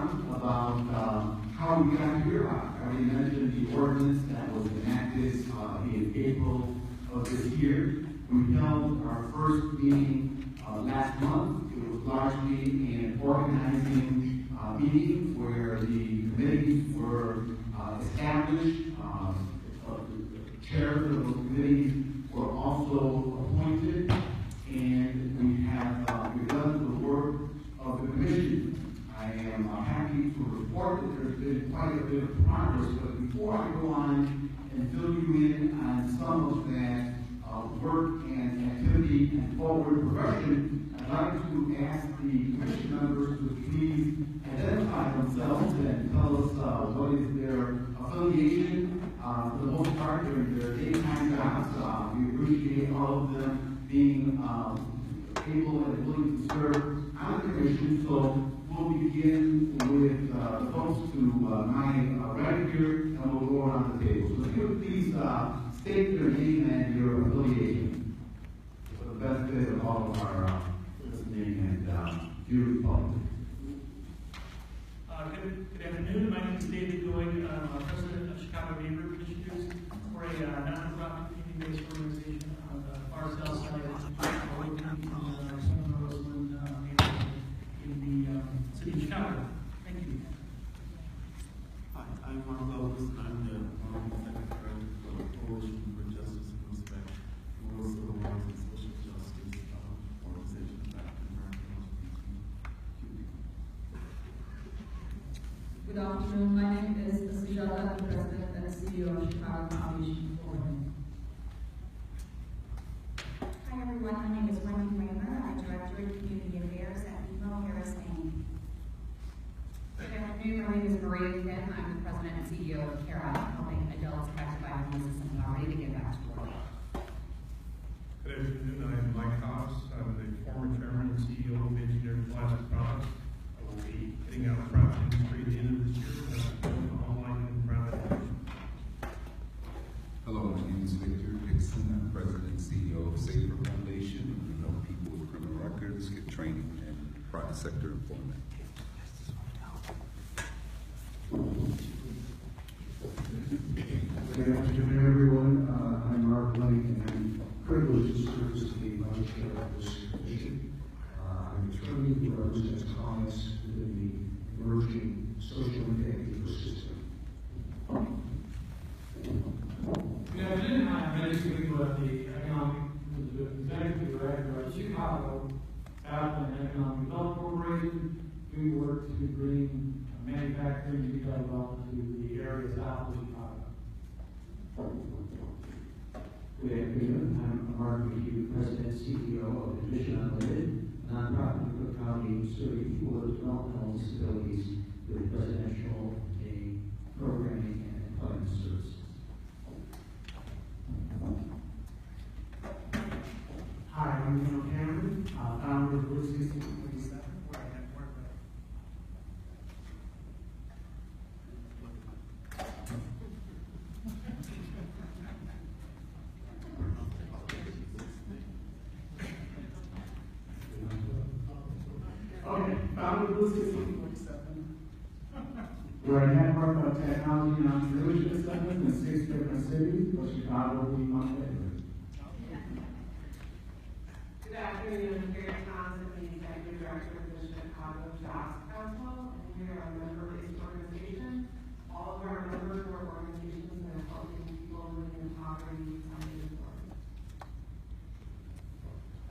background about how we got here. I already mentioned the ordinance that was enacted in April of this year. We held our first meeting last month. It was largely an organizing meeting where the committees were established. Chairs of those committees were also appointed, and we have begun the work of the commission. I am happy to report that there's been quite a bit of progress, but before I go on and fill you in on some of that work and activity and forward progression, I'd like to ask the commission members to please identify themselves and tell us what is their affiliation. For the most part, they're daytime jobs. We appreciate all of them being able and willing to serve on the commission. So we'll begin with the folks to my right here, and we'll go around the table. So if you would please state your name and your affiliation for the benefit of all of our listening and viewing public. Good afternoon. My name is David Goy. I'm president of Chicago Neighborhood Initiatives. We're a non-profit community-based organization on the far south side of Roseland in the city of Chicago. Thank you. Hi, I'm Marc, and I'm the secretary of the Coalition for Justice and Respect for Civil Rights and Social Justice organization of African American LGBTQ. Good afternoon. My name is Sujata. I'm the president and CEO of Chicago Foundation Forum. Hi everyone, my name is Wendy Raymer. I'm Director of Community Affairs at Emo Harris Maine. Good afternoon, my name is Maria Finn. I'm the President and CEO of CARE Out, helping adults affected by homelessness and poverty to get back to work. Good afternoon, I'm Mike Hobbs. I'm the former chairman and CEO of Engineered Plastic Products. I will be getting out of the private industry at the end of this year, and I'm going online and private industry. Hello, my name is Vexing. I'm President and CEO of Safer Foundation. We help people with criminal records get training and private sector employment. Good afternoon, everyone. I'm Marc, and I'm privileged to serve as the vice chair of this commission. I'm an attorney who represents clients within the emerging social impact ecosystem. Good afternoon. I'm Randy Sweet with the Executive Director of Chicago Southland Economic Development Corporation. We work to bring manufacturing and retail development to the area south of Chicago. Good afternoon. I'm Marc, President and CEO of Admission Unlimited, a nonprofit in Cook County serving people with developmental disabilities with residential programming and employment services. Hi, I'm Neil Cameron, founder of Bluesky 27, where I have worked with. Okay, founder of Bluesky 27. Where I have worked on technology and entrepreneurship segments in 6 different cities, but Chicago will be my favorite. Good afternoon, I'm Carrie Thompson, the Executive Director of the Chicago Jobs Council, and we are a member-based organization. All of our members are organizations that are helping people living in poverty come to work.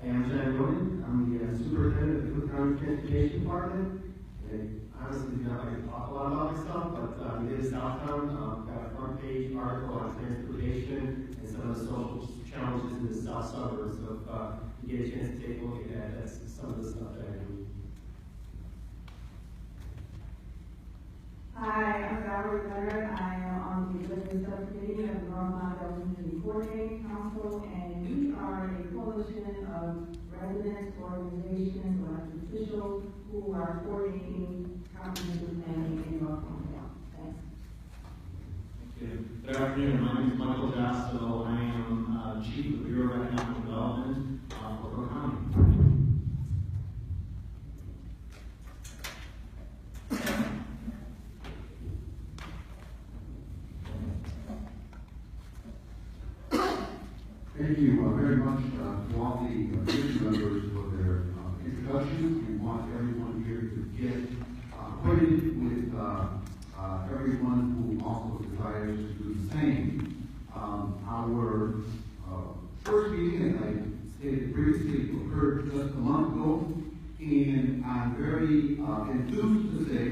Hey, I'm Jen Roden. I'm the superintendent of the Cook County Transportation Department. And honestly, do not like to talk a lot about this stuff, but we did a Southtown, got a front page article on transportation and some of the social challenges in the south suburbs. So if you get a chance to take a look at that, that's some of the stuff that I do. Hi, I'm Valerie Leonard. I am on the Executive Subcommittee of the North Community Coordinating Council, and we are a coalition of residents, organizations, elected officials who are coordinating comprehensive planning in North Carolina. Thanks. Good afternoon. My name is Michael Jasto. I am Chief of the Bureau of Economic Development for Cook County. Thank you very much to all the commission members for their introductions. We want everyone here to get acquainted with everyone who also desires to do the same. Our first meeting, as I stated previously, occurred just a month ago, and I'm very enthused to say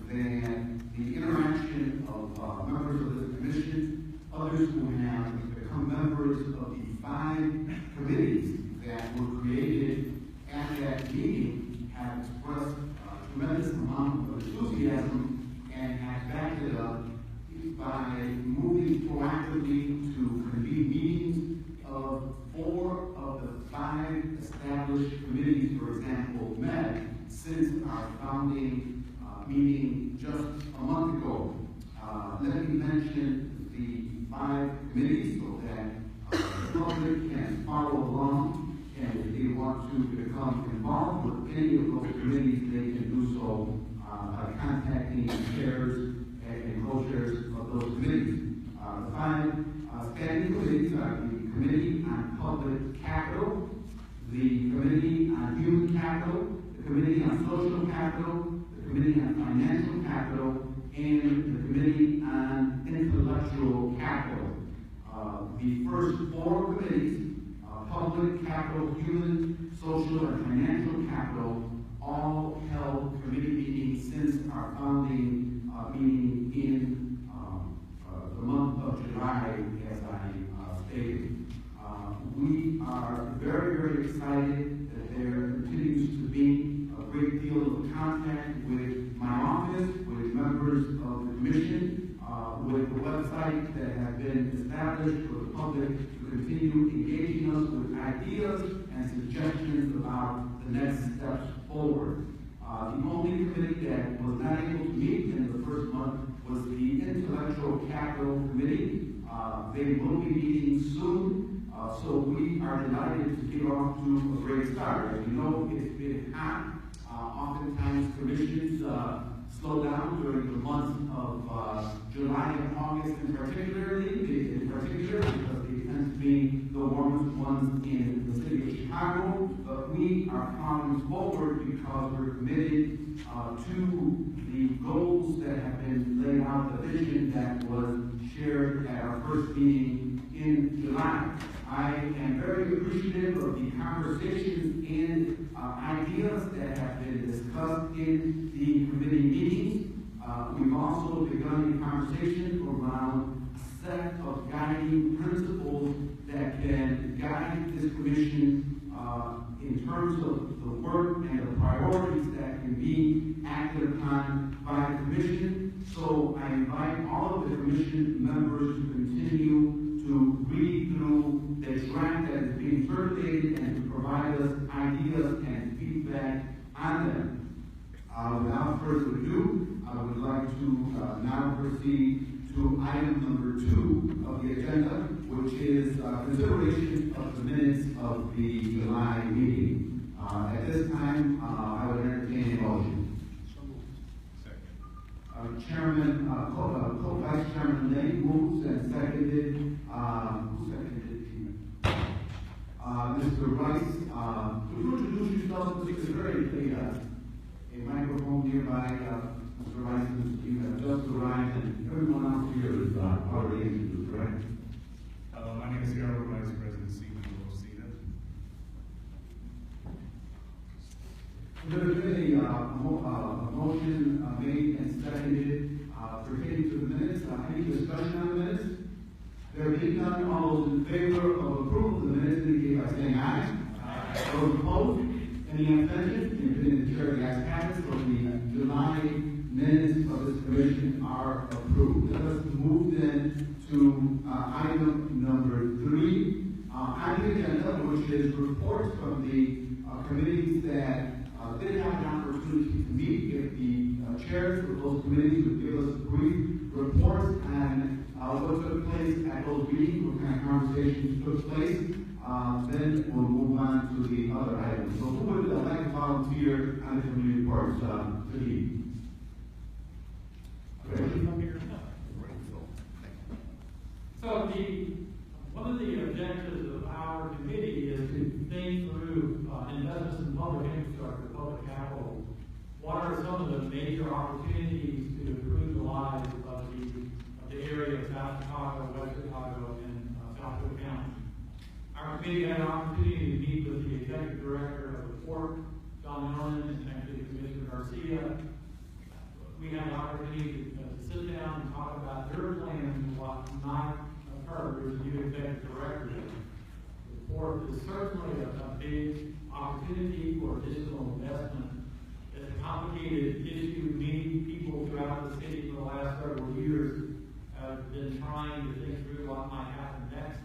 that the interaction of members of this commission, others who have become members of the 5 committees that were created at that meeting, have expressed a tremendous amount of enthusiasm and have backed it up by moving proactively to convene meetings of 4 of the 5 established committees, for example, met since our founding meeting just a month ago. Let me mention the 5 committees so that the public can follow along, and if they want to become involved with any of those committees, they can do so by contacting the chairs and co-chairs of those committees. The 5 standing committees are the Committee on Public Capital, the Committee on Human Capital, the Committee on Social Capital, the Committee on Financial Capital, and the Committee on Intellectual Capital. The first 4 committees, Public Capital, Human, Social, and Financial Capital, all held committee meetings since our founding meeting in the month of July, as I stated. We are very, very excited that there continues to be a great deal of contact with my office, with members of the commission, with the website that have been established for the public to continue engaging us with ideas and suggestions about the next steps forward. The only committee that was not able to meet in the first month was the Intellectual Capital Committee. They will be meeting soon, so we are delighted to get off to a great start. As you know, it's been hot. Oftentimes commissions slow down during the months of July and August in particular, because they tend to be the warmest ones in the city of Chicago. But we are plowing forward because we're committed to the goals that have been laid out, the vision that was shared at our first meeting in July. I am very appreciative of the conversations and ideas that have been discussed in the committee meetings. We've also begun a conversation around a set of guiding principles that can guide this commission in terms of the work and the priorities that can be acted upon by the commission. So I invite all of the commission members to continue to read through the draft that is being circulated and to provide us ideas and feedback on them. Without further ado, I would like to now proceed to item number 2 of the agenda, which is consideration of the minutes of the July meeting. At this time, I would entertain a motion. Chairman, Vice Chairman Lane moves and seconded. Who seconded? Mr. Rice. Would you introduce yourself? This is very a microphone nearby. Mr. Rice, you have just arrived, and everyone else here is already introduced, correct? My name is Harold Rice, President CEO of CETA. There's been a motion made and seconded pertaining to the minutes. Any discussion on the minutes? There being none, all those in favor of approval of the minutes indicate by saying aye. Aye. Those opposed? Any abstentions? In opinion of the chair, the ayes have it. So the July minutes of this commission are approved. Let us move then to item number 3 on the agenda, which is reports from the committees that didn't have an opportunity to meet. If the chairs of those committees would give us brief reports on what took place at those meetings, what kind of conversations took place, then we'll move on to the other items. So who would like to volunteer on the committee reports to lead? So one of the objectives of our major opportunities to improve the lives of the area of South Chicago, West Chicago, and South Cook County. Our committee had an opportunity to meet with the executive director of the port, John Millen, and actually Commissioner Garcia. We had an opportunity to sit down and talk about their plans and what might occur as a new executive director. The port is certainly a big opportunity for additional investment. It's a complicated issue. Many people throughout the city for the last several years have been trying to think through what might happen next.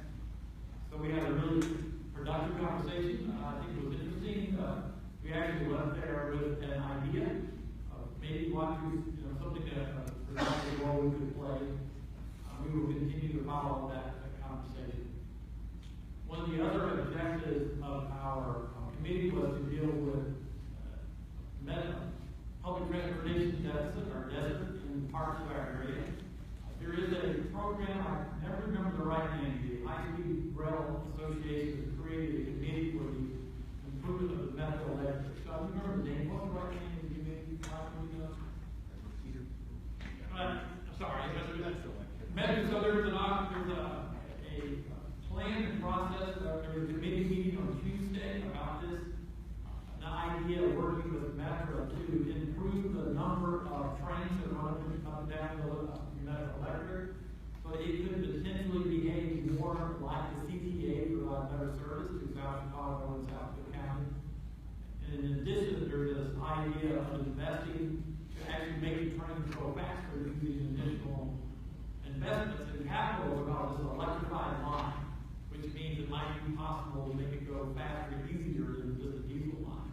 So we had a really productive conversation. I think it was interesting. We actually left there with an idea of maybe what something that productive role we could play. We will continue to follow that conversation. One of the other objectives of our committee was to deal with public transportation deficit or desert in parts of our area. There is a program, I never remember the right name, the High-Speed Rail Association created a committee for the improvement of the metro electric. So I remember the name. What's the right name of the committee? Sorry, so there's a plan and process. There was a committee meeting on Tuesday about this. The idea of working with Metro to improve the number of trains that run up and down the Metro Electric, so it could potentially behave more like the CTA to provide better service to South Chicago and South Cook County. And in addition, there's this idea of investing to actually make the trains go faster using additional investments in capital about this electrified line, which means it might be possible to make it go faster and easier than just a diesel line.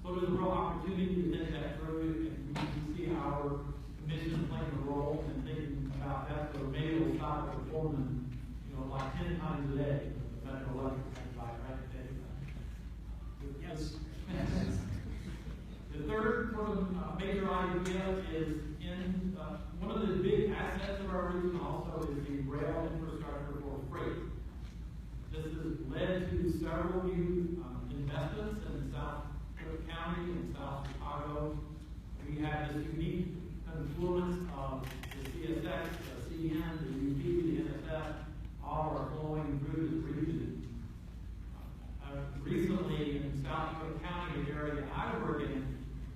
So there's a real opportunity to think that through, and we can see our commission playing a role in thinking about that. So maybe it'll stop performing, like 10 times a day. The Metro Electric right today. Yes. The third sort of major idea is in one of the big assets of our region also is the rail infrastructure for freight. This has led to several new investments in South Cook County and South Chicago. We have this unique confluence of the CSX, the CN, the UP, the NSF, all are flowing through this region. Recently in South Cook County, the area I work in,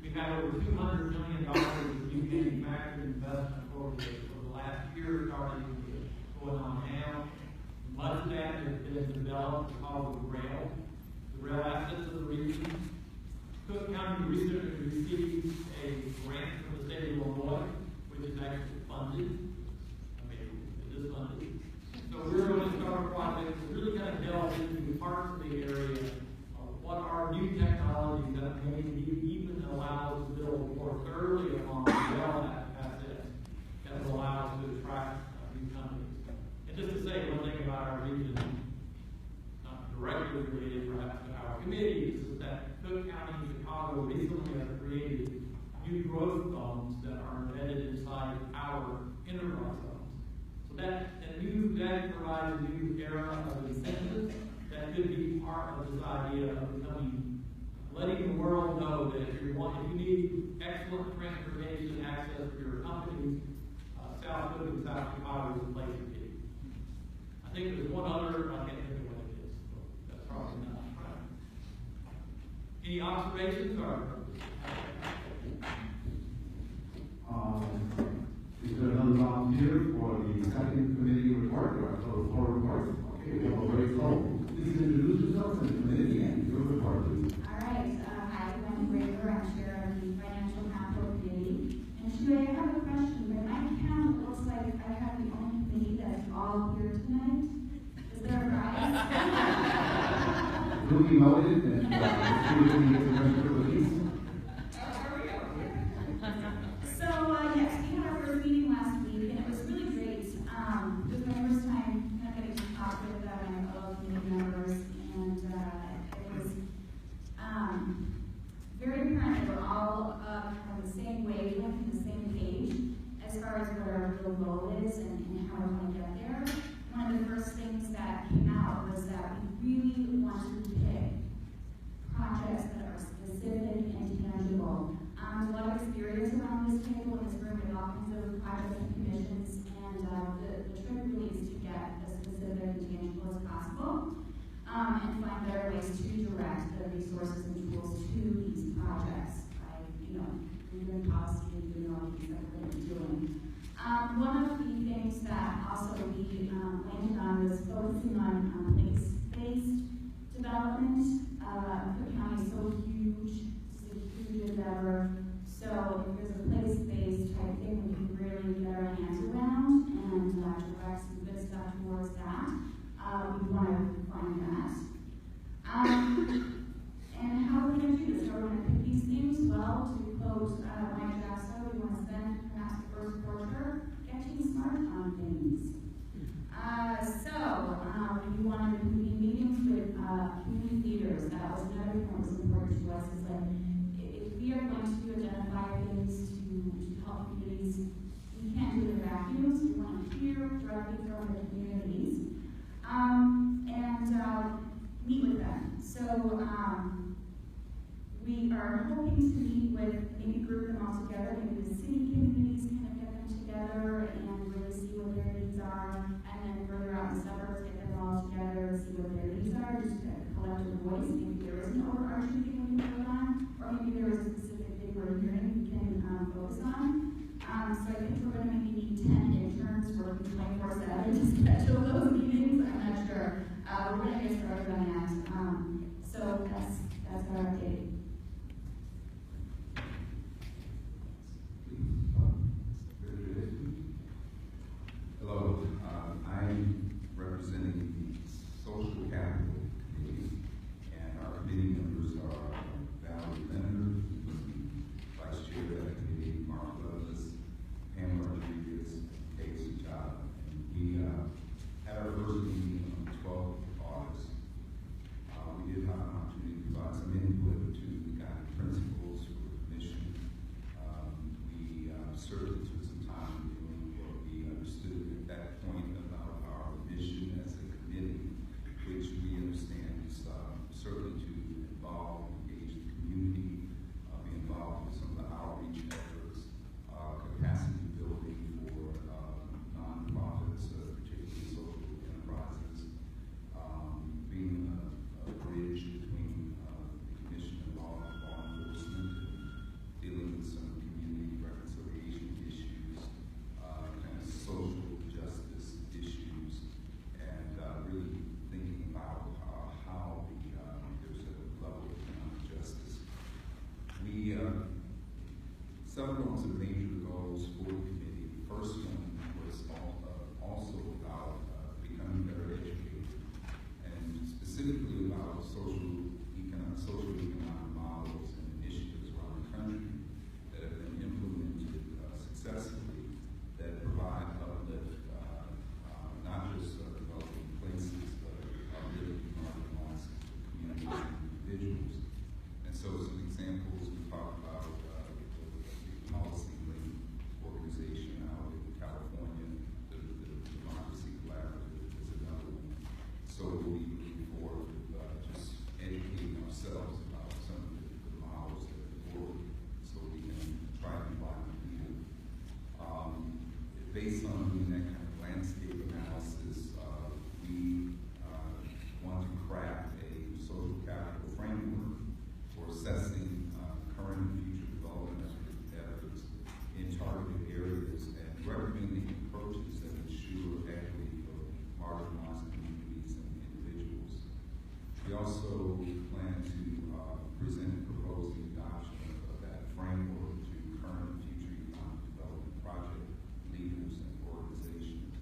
we've had over $200 million in new manufacturing investment over the last year, starting going on now. Much of that has been developed because of rail, the rail assets of the region. Cook County recently received a grant from the state of Illinois, which is actually funded. It is funded. So we're going to start a project to really kind of delve into parts of the area of what are new technologies that may even allow us to build more thoroughly along the rail assets that will allow us to attract new companies. And just to say one thing about our region, not directly related perhaps to our committee, is that Cook County and Chicago recently have created new growth zones that are embedded inside our enterprise zones. So that provides a new era of incentives that could be part of this idea of letting the world know that if you need excellent transportation access for your companies, South Cook and South Chicago is the place to be. I think there's one other, I can't think of what it is, but that's probably not right. Any observations or? Is there another volunteer for the second committee report or floor report? Okay, we have a great call. Please introduce yourself and the committee and your report, please. All right. Hi, I'm Graver. I'm chair of the Financial Capital Committee. And today I have a question, but my count looks like I have the only committee that's all here tonight. Is there a prize? Duly noted and the release. Yes, we had our first meeting last week, and it was really great. It was my first time getting to talk with my fellow committee members, and it was very apparent that we're all on the same wavelength and the same page as far as what our real goal is and how we're going to get there. One of the first things that came out was that we really wanted to pick projects that are specific kinds of projects and commissions, and the trick really is to get as specific and tangible as possible, and find better ways to direct the resources and tools to these projects by, doing policy and doing all the things that we're going to be doing. One of the things that also we landed on was focusing on place-based development. Cook County is so huge, it's a huge endeavor. So if there's a place-based type thing we can really get our hands around and direct some good stuff towards that, we want to find that. And how are we going to do this? How are we going to pick these things? Well, to quote Mike Jasso, we want to spend perhaps the first quarter getting smart on things. We wanted to be meetings with community leaders. That was another point that was important to us. Is like, if we are going to identify things to help communities, we can't do it in vacuums. We want to hear directly from the communities and meet with them. So we are hoping to meet with, maybe group them all together, maybe the city communities kind of get them together and really see what their needs are, and then further out in the suburbs, get them all together, see what their needs are, just a collective voice. Maybe there is an overarching thing we can put on, or maybe there is a specific thing we're hearing we can focus on. So I think we're going to maybe need 10 interns working 24/7 to schedule those meetings. I'm not sure. We're going to get started on that. So that's our update. Hello, I'm representing the Social Capital Committee, and our committee members are Valerie Leonard, Vice Chair of that committee, Marc, Pamela Rodriguez, and Casey Job. And we had our first meeting on the 12th of August. We did have an opportunity to provide some input to the guiding principles for the commission. We certainly took some time doing what we understood at that point about our mission as a committee, which we understand is certainly to involve and engage the community, be involved with some of the outreach efforts, capacity building for nonprofits, particularly social enterprises, being a bridge between the commission and law enforcement, dealing with some community reconciliation issues, kind of social justice issues, and really thinking about how there's a level of economic justice. We several of the major goals for the committee. The first one was also about becoming better educated, and specifically about social economic models and initiatives around the country that have been implemented successfully that provide uplift, not just developing places, but uplifting marginalized communities and individuals. And so some examples we talked about the policy link organization out in California, the Democracy Collaborative is another one. So we'll be looking forward to just educating ourselves about some of the models that work so we can try to find people. Based on doing that kind of landscape analysis, we want to craft a social capital framework for assessing current and future development efforts in targeted areas and recommending approaches that ensure equity of marginalized communities and individuals. We also plan to present and propose the adoption of that framework to current and future economic development project leaders and organizations.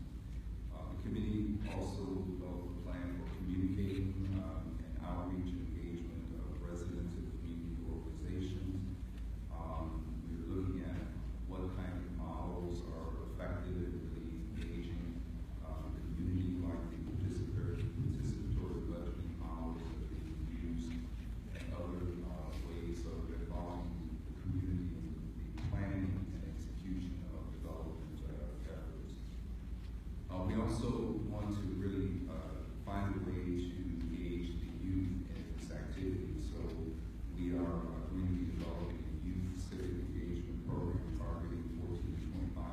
The committee also developed a plan for communicating and outreach engagement of residents and community organizations. We're looking at what kind of models are effective in really engaging the community, like the participatory budgeting models that we can use, and other ways of involving the community in the planning and execution of development efforts. We also want to really find a way to engage the youth in this activity. So we are going to be developing a youth civic engagement program targeting 14 to 25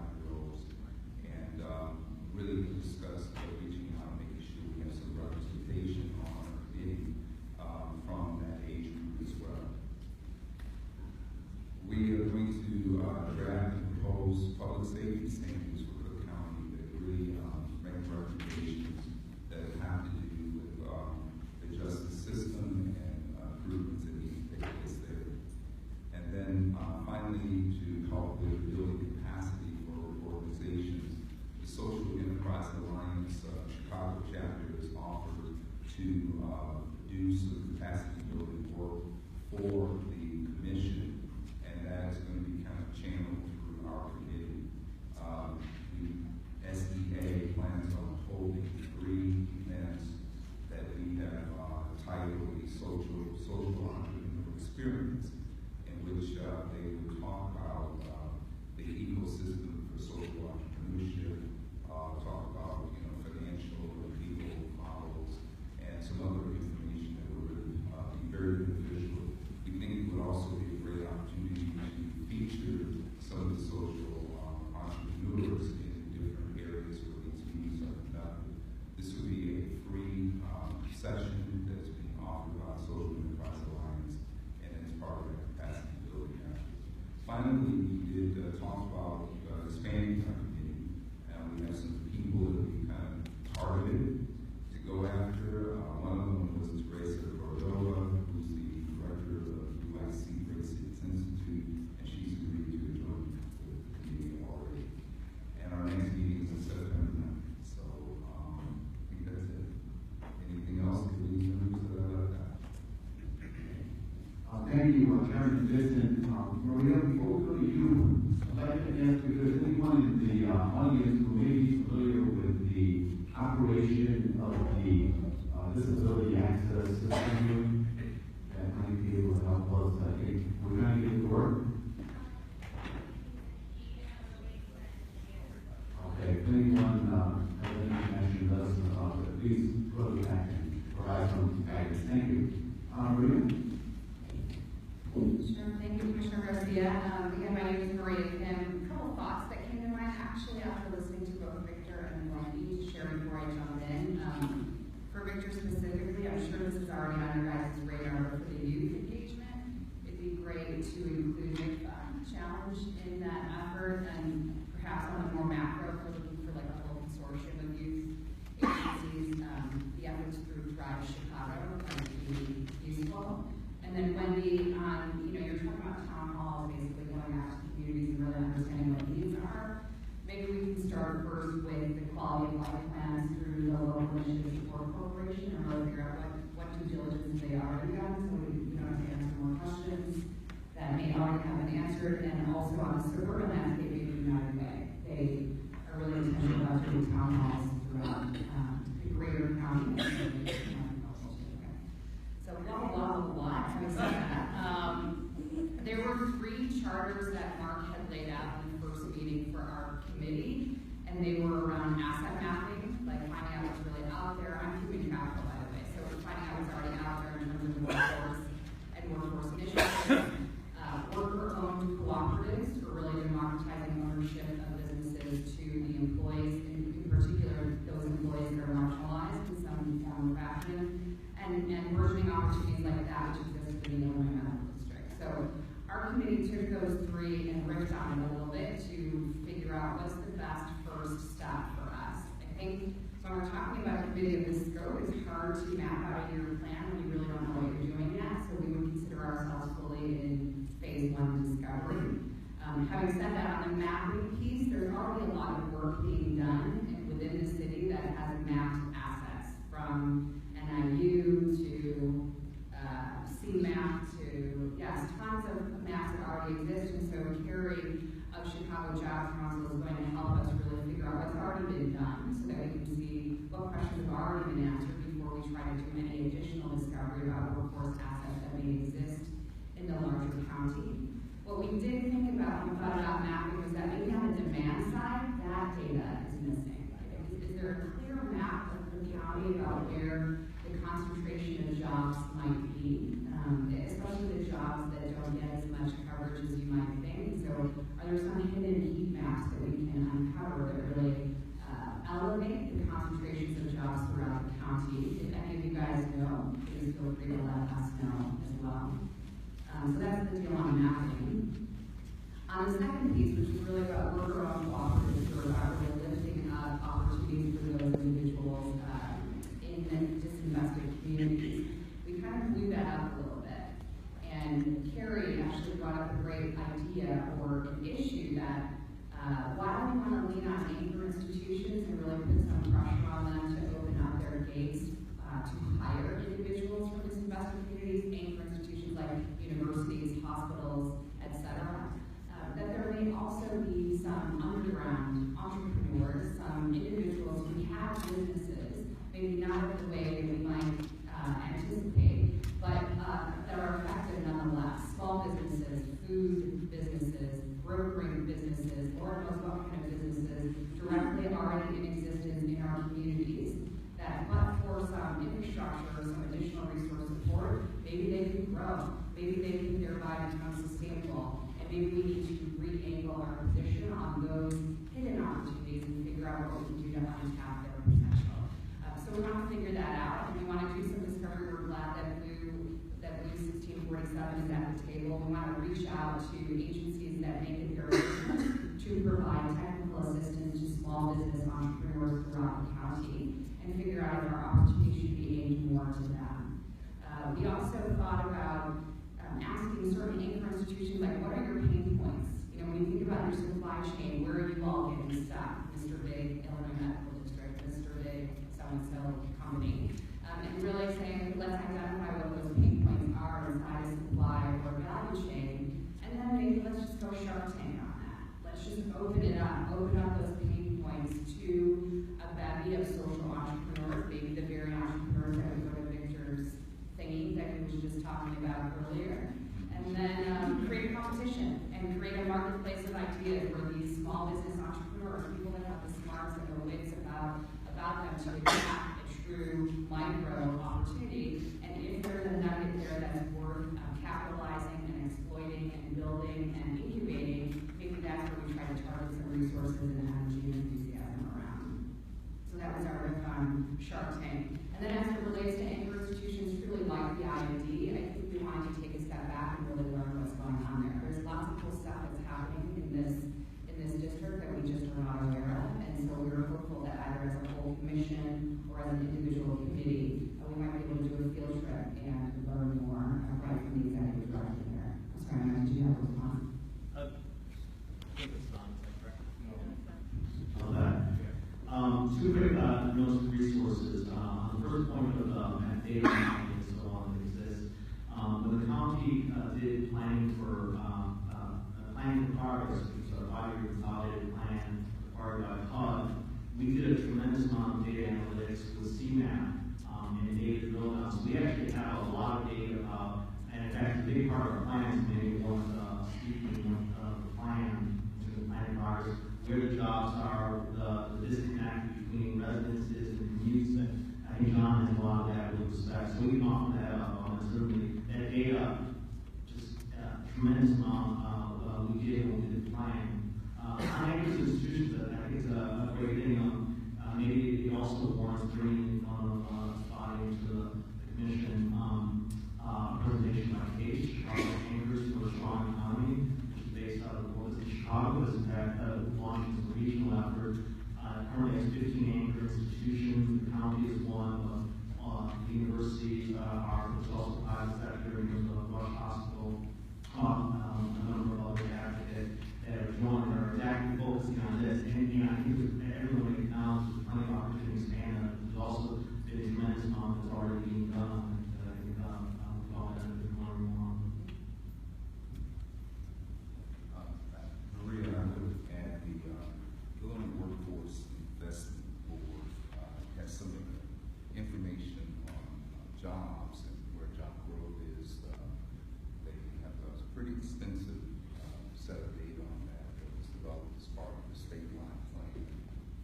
safety standards for Cook County that really make recommendations that have to do with the justice system and improvements that need to take place there. And then finally, to help with building capacity for organizations, the Social Enterprise Alliance Chicago chapter is offered to do some capacity building work for the commission, and that's going to be kind of channeled through our committee. The SEA plans on holding 3 events that we have titled the Social Entrepreneur Experience, in which they will talk about the ecosystem for social entrepreneurship, talk about financial and legal models, and some other information that would really be very beneficial. We think it would also be a great opportunity to feature some of the social entrepreneurs in different areas where these meetings are conducted. This would be a free session that's being offered by the Social Enterprise Alliance, and it's part of the capacity building effort. Finally, we did talk about expanding our community, and we have some people that we kind of targeted to go after. One of them was Teresa Cordova, who's the director of the UIC Great Cities Institute, and she's agreed to join the community already. And our next meeting is on September 9th. So I think that's it. Anything else? Committee members that I left out? Thank you, Chairman Vincent. Maria, before we go to you, I'd like to ask if there's anyone in the audience who may be familiar with the operation of the disability access system that might be able to help us. I think we're trying to get to work. Okay, if anyone has any information with us, please go to the back and provide some guidance. Thank you. Maria? Sure, thank you, Commissioner Garcia. Again, my name is Maria, and a couple thoughts that came to mind actually after listening to both Victor and Wendy to share before I jump in. For Victor specifically, I'm sure this is already on your guys' radar, but for the youth engagement, it'd be great to include the challenge in that effort, and perhaps on a more macro, for looking for like a whole consortium of youth agencies. The efforts through Thrive Chicago are really useful. And then Wendy, you're talking about town halls, basically going out to communities and really understanding what needs are. Maybe we can start first with the quality of life plans through the local initiative support corporation, and really figure out what due diligence they already done, so we don't have to answer more questions that may already have been answered. And also on the suburban landscape, United Way, they are really intentional about doing town halls throughout the greater county. So blah. Having said that, there were 3 charters that Marc had laid out in the first meeting for our committee, and they were around asset mapping, like finding out what's really out there. I'm human capital, by the way, so we're finding out what's already out there in terms of workforce and workforce initiatives, worker-owned cooperatives for really democratizing ownership of businesses to the employees, in particular those employees that are marginalized in some form or fashion. And burgeoning opportunities like that, which exist within the Illinois Medical District. So our committee took those 3 and riffed on it a little bit to figure out what's the best first step for us. I think when we're talking about a committee of this scope, it's hard to map out a year plan when you really don't know what you're doing yet. So we would consider ourselves fully in phase 1 discovery. Having said that, on the mapping piece, there's already a lot of work being done within the city that has mapped assets from NIU to CMAP to, yes, tons of maps that already exist. And so Carrie of Chicago Jobs Council is going to help us really figure out what's already been done so that we can see what questions have already been answered before we try to do any additional discovery about workforce assets that may exist in the larger county. What we did think about when we thought about mapping was that maybe on the demand side, that data is missing. Is there a clear map of the county about where the concentration of jobs might be, especially the jobs that don't get as much coverage as you might think? So are there some hidden heat maps that we can uncover that really elevate the concentrations of jobs throughout the county? If any of you guys know, please feel free to let us know as well. So that's the deal on mapping. On the second piece, which is really about worker-owned technical assistance to small business entrepreneurs throughout the county and figure out if our opportunity should be aimed more to them. We also thought about asking certain anchor institutions, like, what are your pain points? You know, when you think about your supply chain, where are you all getting stuck? Mr. Big, Illinois Medical District, Mr. Big, so-and-so company. And really saying, let's identify what those pain points are inside a supply or value chain, and then maybe let's just go Shark Tank on that. Let's just open up those pain points to a bevy of social entrepreneurs, maybe the very entrepreneurs that we go to Victor's thingy that he was just talking about earlier. And then create a competition and create a marketplace of ideas where these small business entrepreneurs, people that have the smarts and the wits about them to attract a true micro opportunity. And if there's a nugget there that's worth capitalizing and exploiting and building and incubating, maybe that's where we try to target some resources and energy and enthusiasm around. So that was our riff on Shark Tank. And then as it relates to anchor institutions, really like the IND, I think we wanted to take a step back and really learn what's going on there. There's lots of cool stuff that's happening in this district that we just are not aware of, and so we were hopeful that either as a whole commission or as an individual committee, we might be able to do a field trip and learn more right from the executive director there. I'm sorry, Mike, did you have a response? Two quick notes of resources. On the first point of data and so on that exists, when the county did planning for progress, which is our 5-year consolidated plan required by HUD, we did a tremendous amount of data analytics with CMAP and data drill down. So we actually have a lot of data about, and in fact, a big part of our plan is maybe one speaking of the plan, in terms of planning progress, where the jobs are, the disconnect between residences and commutes. And I think John has a lot of that with respect. So we can offer that up, and certainly that data, just a tremendous amount we did when we did the plan. On anchor institutions, I think it's a great thing. Maybe it also warrants bringing in front of body into the commission presentation by Case, anchors for a strong economy, which is based out of what is in Chicago. Is in fact launching some regional effort. Currently has 15 anchor institutions. The county is one. The universities are, which also private sector in terms of Rush Hospital. A number of other advocates that have joined are exactly focusing on this. And I think everyone acknowledges plenty of opportunity to expand. There's also been a tremendous amount that's already being done. I think we've all benefited more and more. Maria, I would add the Illinois Workforce Investment Board has some information on jobs and where job growth is. They have a pretty extensive set of data on that was developed as part of the statewide plan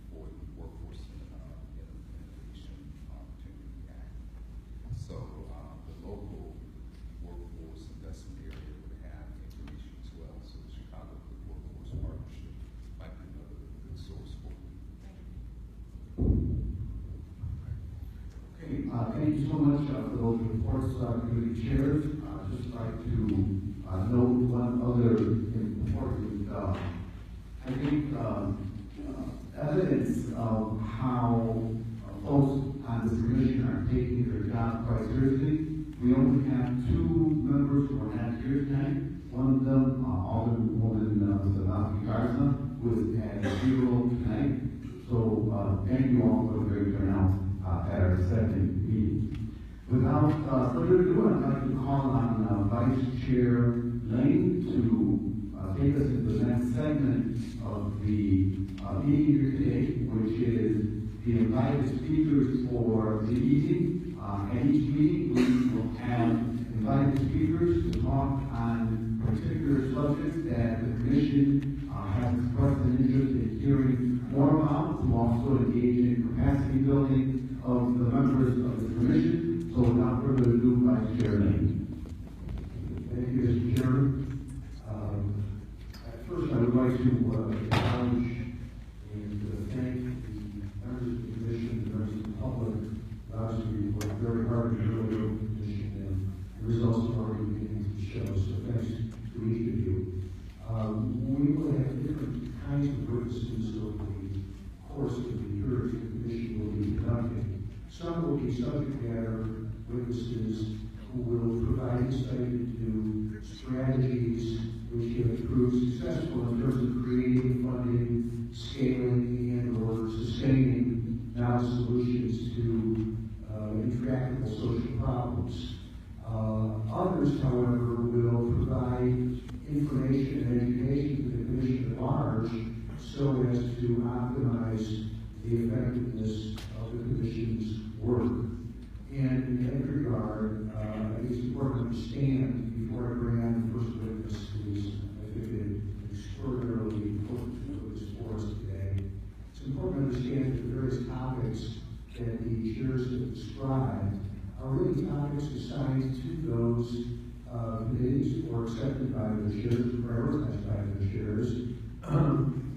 for the Workforce Innovation Opportunity Act. So the local workforce investment area would have information as well. So the Chicago Workforce Partnership might be another good source for you. Okay, thank you so much for those reports, committee chairs. I'd just like to note one other important, I think, evidence of how folks on this commission are taking their job quite seriously. We only have 2 members who are not here tonight. One of them, Alderwoman Garza, who is at 0 tonight. So thank you all for the great turnout at our second meeting. Without further ado, I'd like to call on Vice Chair Lane to take us into the next segment of the meeting here today, which is the invited speakers for the evening. At each meeting, we will have invited speakers to talk on particular subjects that the Commission has expressed an interest in hearing more about, to also engage in capacity building of the members of the Commission. So without further ado, Vice Chair Lane. Thank you, Mr. Chairman. At first, I would like to acknowledge and thank the members of the Commission, the members of the public. Obviously, we worked very hard to build the Commission, and the results are already beginning to show. So thanks to each of you. We will have different kinds of witnesses focuses of the course of the hearings the commission will be conducting. Some will be subject matter witnesses who will provide insight into strategies which have proved successful in terms of creating, funding, scaling, and/or sustaining novel solutions to intractable social problems. Others, however, will provide information and education to the commission at large so as to optimize the effectiveness of the commission's work. And in that regard, it's important to understand, before I bring on the first witness, who is, I think, extraordinarily important witness for us today, it's important to understand that the various topics that the chairs have described are really topics assigned to those committees or accepted by the chairs, prioritized by the chairs,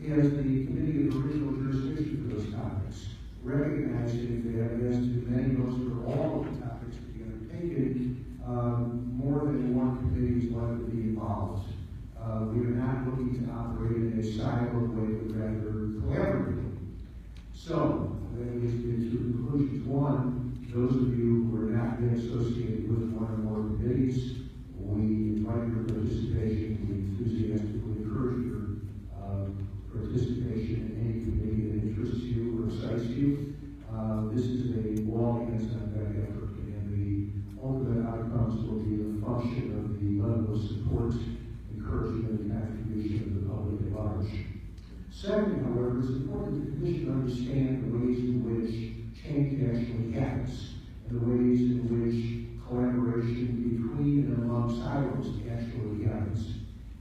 as the committee of original jurisdiction for those topics, recognizing that as to many, most, or all of the topics to be undertaken, more than one committee is likely to be involved. We are not looking to operate in a siloed way, but rather collaboratively. So, that leads me to conclusions. One, those of you who are not yet associated with one or more committees, we invite your participation. We enthusiastically encourage your participation in any committee that interests you or excites you. This is a all hands on deck effort, and the ultimate outcomes will be a function of the level of support, encouragement, and contribution of the public at large. Second, however, it's important that the commission understand the ways in which change actually happens, and the ways in which collaboration between and among silos actually happens.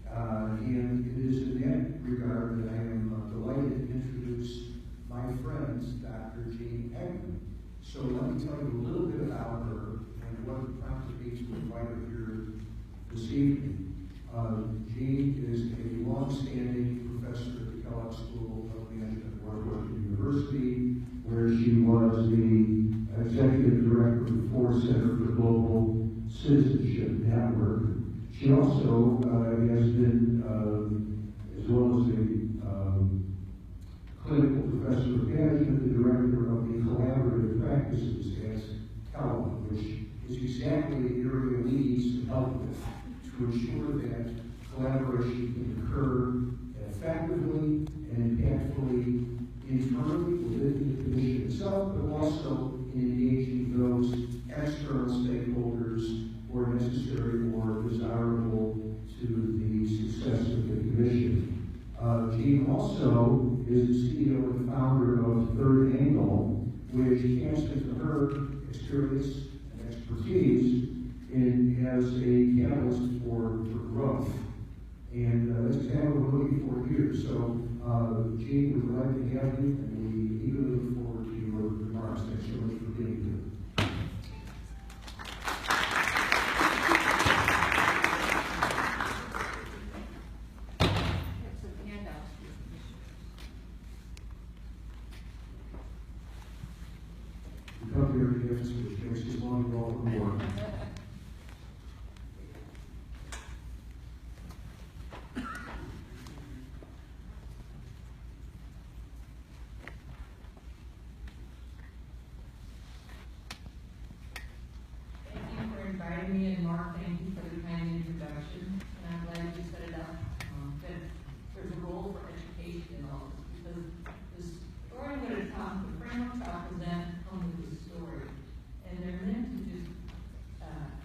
And it is in that regard that I am delighted to introduce my friend, Dr. Jean Eggman. So let me tell you a little bit about her and what prompted me to invite her here this evening. Jean is a long-standing professor at the Kellogg School of Management at Northwestern University, where she was the executive director of the Ford Center for Global Citizenship Network. She also has been, as well as a clinical professor of management, the director of the collaborative practices at Kellogg, which is exactly the area we need some help with to ensure that collaboration can occur effectively and impactfully internally within the commission itself, but also in engaging those external stakeholders who are necessary or desirable to the success of the commission. Jean also is the CEO and founder of Third Angle, which taps into her experience and expertise as a catalyst for growth. And that's exactly what we're looking for here. So, Jean, we're glad to have you, and we eagerly look forward to your remarks. Thanks so much for being here. You come here to give us, which makes us long to all the more. Inviting me, and Mark, thank you for the kind introduction. And I'm glad you set it up, that there's a role for education in all this, because the story I'm going to tell, the frameworks I'll present come with the story. And they're meant to just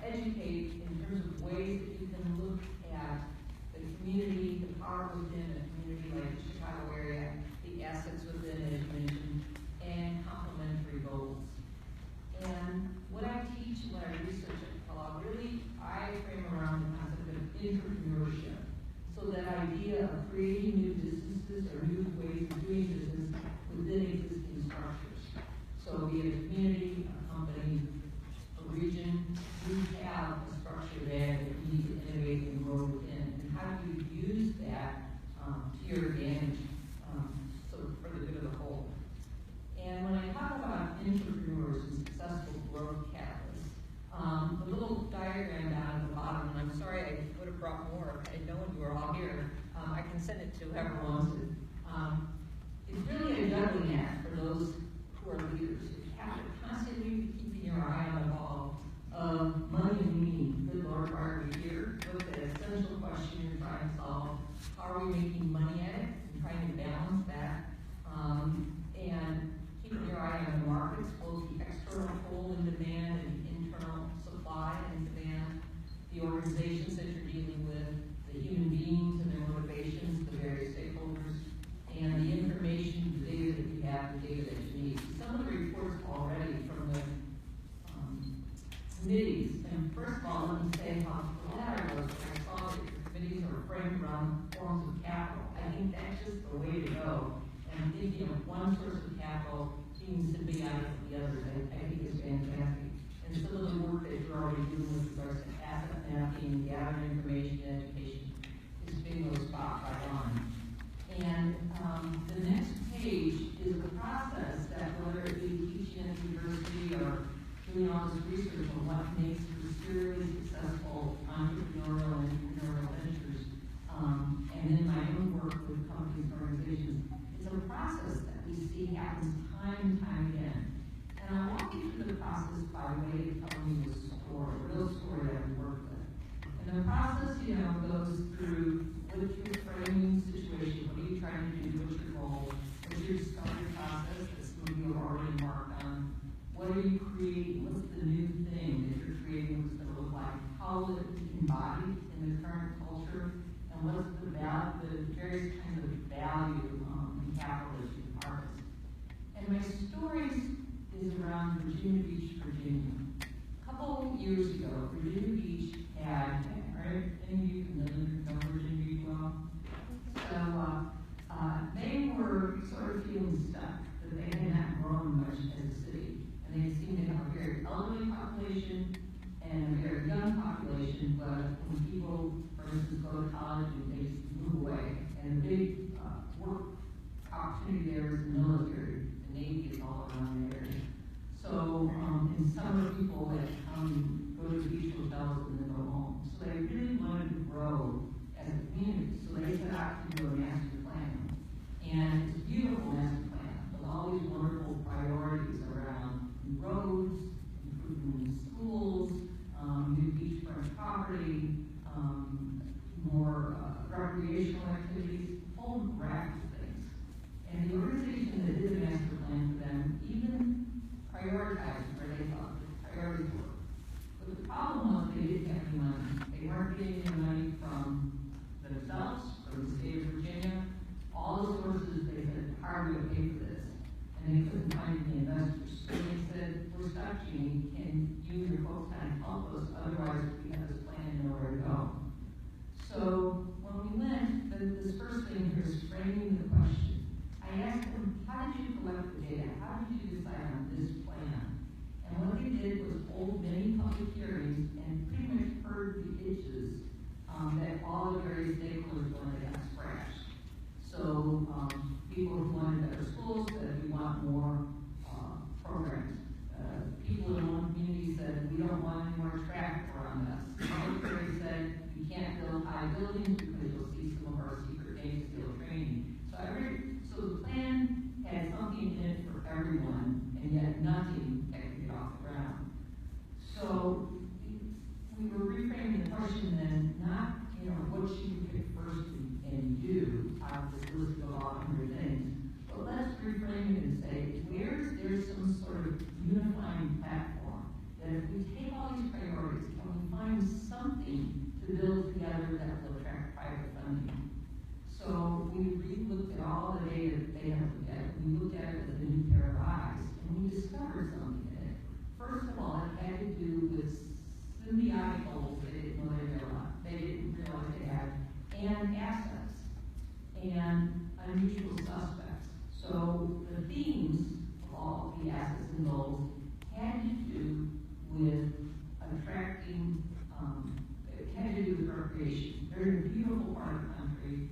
educate in terms of ways that you can look at the community, the power within a community like the Chicago area, the assets within it, as mentioned, and complementary goals. And what I teach, what I research at Kellogg, really, I frame around the concept of entrepreneurship. So that idea of creating new businesses or new ways of doing business within existing structures. So be it a community, a company, a region, you have a structure there that you need to innovate and grow within. And how do you use that to your advantage, so for the good of the whole? And when I talk about entrepreneurs and successful growth catalysts, the little diagram down at the bottom, and I'm sorry I would have brought more if I had known you were all here. I can send it to whoever wants it. you're making money at it and trying to balance that. And keeping your eye on the markets, both the external pull and demand and internal supply and demand, the organizations that you're dealing with, the human beings and their motivations, the various stakeholders, and the information, the data that you have, the data that you need. Some of the reports already from the committees, and first of all, let me say how glad I was when I saw that your committees are framed around forms of capital. I think that's just the way to go. And thinking of one source of capital being symbiotic with the others, I think is fantastic. And some of the work that you're already doing with regards to asset mapping, gathering information, education, is being those spot right on. And the next page is the process that whether it be teaching at the university or doing all this research on what makes really successful entrepreneurial and entrepreneurial ventures, and then my own work with companies and organizations, it's a process that we see happens time and time again. And I'll walk you through the process by way of telling you a story, a real story that we work with. And the process, goes through what's your framing situation, what are you trying to do, what's your goal, what's your discovery process that some of you have already marked on, what are you creating, what's the new thing that you're creating, what's going to look like, how will it be embodied in the current culture, and what's the various kinds of value and capital that you harvest. And my stories is around Virginia Beach, Virginia. A couple years ago, Virginia Beach had, are any of you familiar with Virginia Beach well? So they were sort of feeling stuck, that they had not grown much as a city. And they seem to have a very elderly population and a very young population, but when people, for instance, go to college and they just move away, and the big work opportunity there is the military. The Navy is all around the area. So, and some of the people that come go to beach hotels and then go home. So they really wanted to grow as a community. So they set out to do a master plan. And it's a beautiful master plan with all these wonderful priorities around roads, improving schools, new beachfront property, more recreational activities, a whole raft of things. And the organization that did the master plan for them even prioritized where they thought the priorities were. But the problem was they didn't have any money. They weren't getting any money from themselves, from the state of Virginia. All the sources, they said, how are we going to pay for this? And they couldn't find any investors. So they said, we're stuck, Jeannie. Can you and your folks kind of help us? Otherwise, we have this plan and nowhere to go. So when we went, this first thing here is framing the question. I asked them, how did you collect the data? How did you decide on this plan? And what they did was hold many public hearings and pretty much heard the itches that all the various stakeholders wanted to have scratched. So people who wanted better schools said we want more programs. People in one community said we don't want any more traffic around us. Military said you can't build high buildings because you'll see some of our secret game skill training. So the plan had something in it for everyone, and yet nothing that could get off the ground. So we were reframing the question then, not what should you pick first and do out of this list of 100 things, but let's reframe it and say, where's there some sort of unifying platform that if we take all these priorities, can we find something to build together that will attract private funding? So we re-looked at all the data that they have looked at. We looked at it with a new pair of eyes, and we discovered something in it. First of all, it had to do with symbiotic goals they didn't know they didn't realize they had, and assets, and unusual suspects. So the themes of all the assets and goals had to do with attracting, it had to do with recreation. They're in a beautiful part of the country.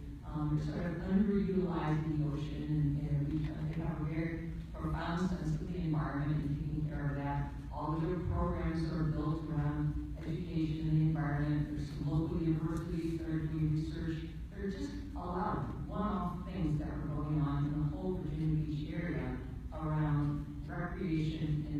They're sort of underutilized in the ocean, and they have a very profound sense of the environment and taking care of that. All of their programs are built around education and the environment. There's some local universities that are doing research. There are just a lot of one-off things that were going on in the whole Virginia Beach area around recreation and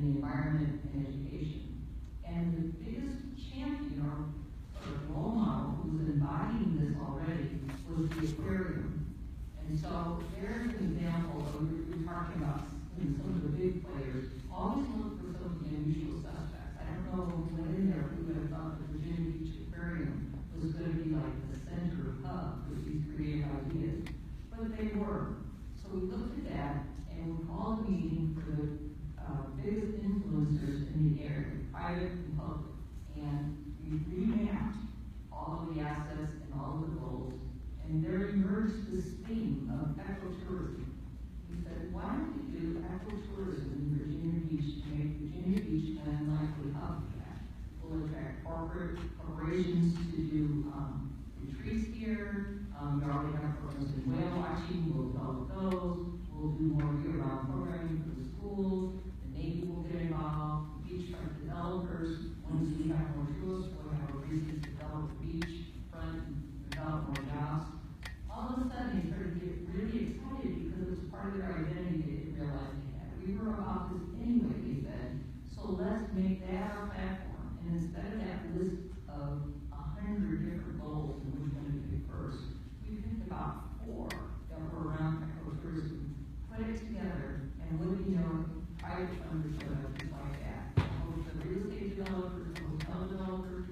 talking about some of the big players, always look for some of the unusual suspects. I don't know who went in there who would have thought the Virginia Beach Aquarium was going to be like the center hub for these creative ideas, but they were. So we looked at that and we called a meeting for the biggest influencers in the area, private and public, and we remapped all of the assets and all of the goals, and there emerged this theme of ecotourism. We said, why don't we do ecotourism in Virginia Beach to make Virginia Beach an unlikely hub for that? We'll attract corporations to do retreats here. We already have programs in whale watching. We'll develop those. We'll do more year-round programming for the schools. The Navy will get involved. Beachfront developers. Once we have more tourists, we'll have a reason to develop the beachfront and develop more jobs. All of a sudden, they started to get really excited because it was part of their identity they didn't realize they had. We were about this anyway, they said. So let's make that our platform. And instead of that list of 100 different goals and which one to pick first, we picked about 4 that were around ecotourism, put it together, and what do you know, private funders showed up just like that. Both the real estate developers, the hotel developers,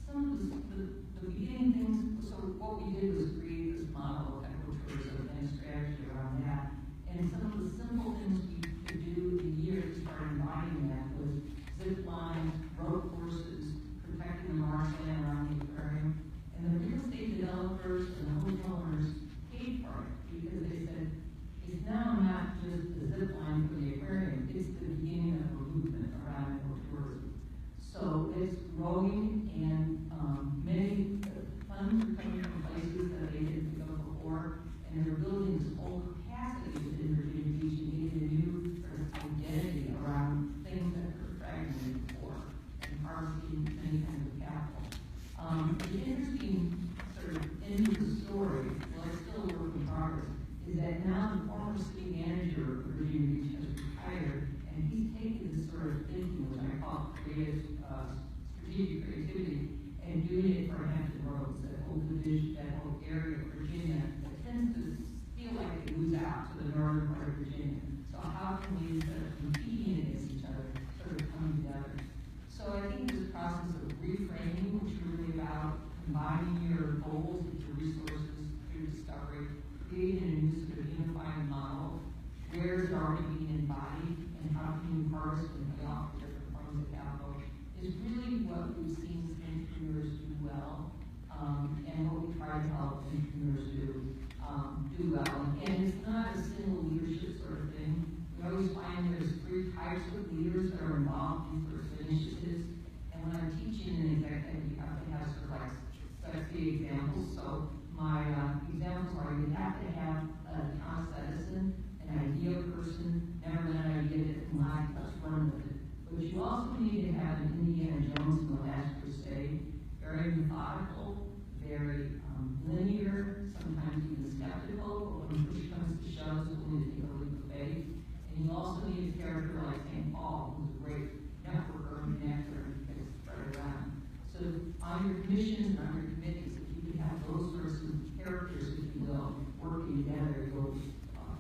some of the beginning things. So what we did was create this model of ecotourism and a strategy around that. And some of the simple things we could do in years to start embodying that was zip lines, rope courses, protecting the marshland around the aquarium. And the real estate developers and the hotel owners paid for it because they said, it's now not just the zip line for the aquarium, it's the beginning of a movement around ecotourism. So it's growing, and many funds are coming from places that they didn't go before, and they're building this whole capacity within Virginia Beach and getting a new sort of identity around things that were fragmented before and harvesting many kinds of capital. The interesting sort of end of the story, well, it's still a work in progress, is that now the former city manager of Virginia Beach has retired, and he's taken this sort of thinking, which I call creative, strategic creativity, and doing it for Hampton Roads, that whole division, that whole area of Virginia that tends to feel like it moves out to the northern part of Virginia. So how can we, instead of competing against each other, sort of come together? So I think this process of reframing, which is really about combining your goals with your resources through discovery, creating a new sort of unifying model, where is it already being embodied, and how can you harvest and pay off the different forms of capital, is really what we've seen entrepreneurs do well, and what we try to help entrepreneurs do well. And it's not a single leadership sort of thing. We always find there's 3 types of leaders that are involved in sort of initiatives. And when I'm teaching an executive, you have to have sort of like sexy examples. So my examples are, you have to have Thomas Edison, an idea person, never let an idea get in line, let's run with it. But you also need to have an Indiana Jones in the Last Crusade, very methodical, very linear, sometimes even skeptical, but when push comes to shove, it's willing to take a leap of faith. And you also need a character like St. Paul, who's a great networker and connector and gets spread around. So on your commissions and on your committees, if you can have those sorts of characters, if you will, working together, you'll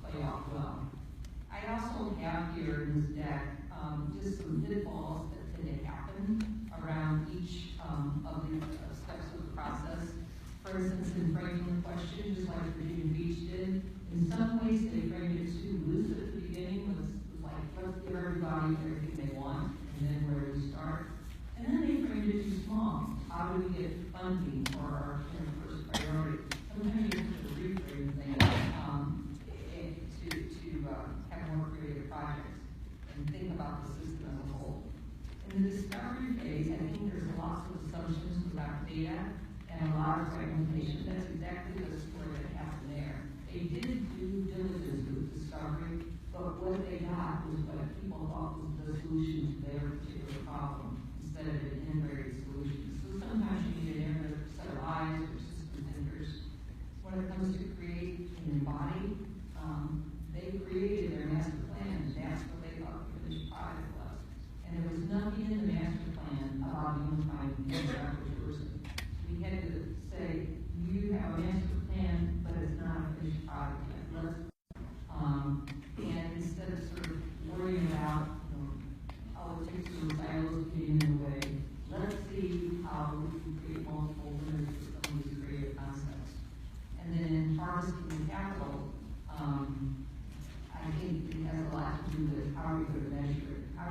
play off well. I also have here in this deck just some pitfalls that tend to happen around each of the steps of the process. For instance, in framing the question, just like Virginia Beach did, in some ways they framed it too loose at the beginning. It was like, let's give everybody everything they want, and then where do we start? And then they framed it too small. How do we get funding for our first priority? Sometimes you have to reframe things to have more creative projects and think about the system as a whole. In the discovery phase, I think there's lots of assumptions without data and a lot of fragmentation. That's exactly the story that happened there. They did due diligence with discovery, but what they got was what people thought was the solution to their particular problem instead of an integrated solution. So sometimes you need an integrated set of eyes or system thinkers. When it comes to create and embody, they created their master plan, and that's what they thought the finished product was. And there was nothing in the master plan about unifying ecotourism. We had to say, you have a master plan, but it's not a finished product yet. And instead of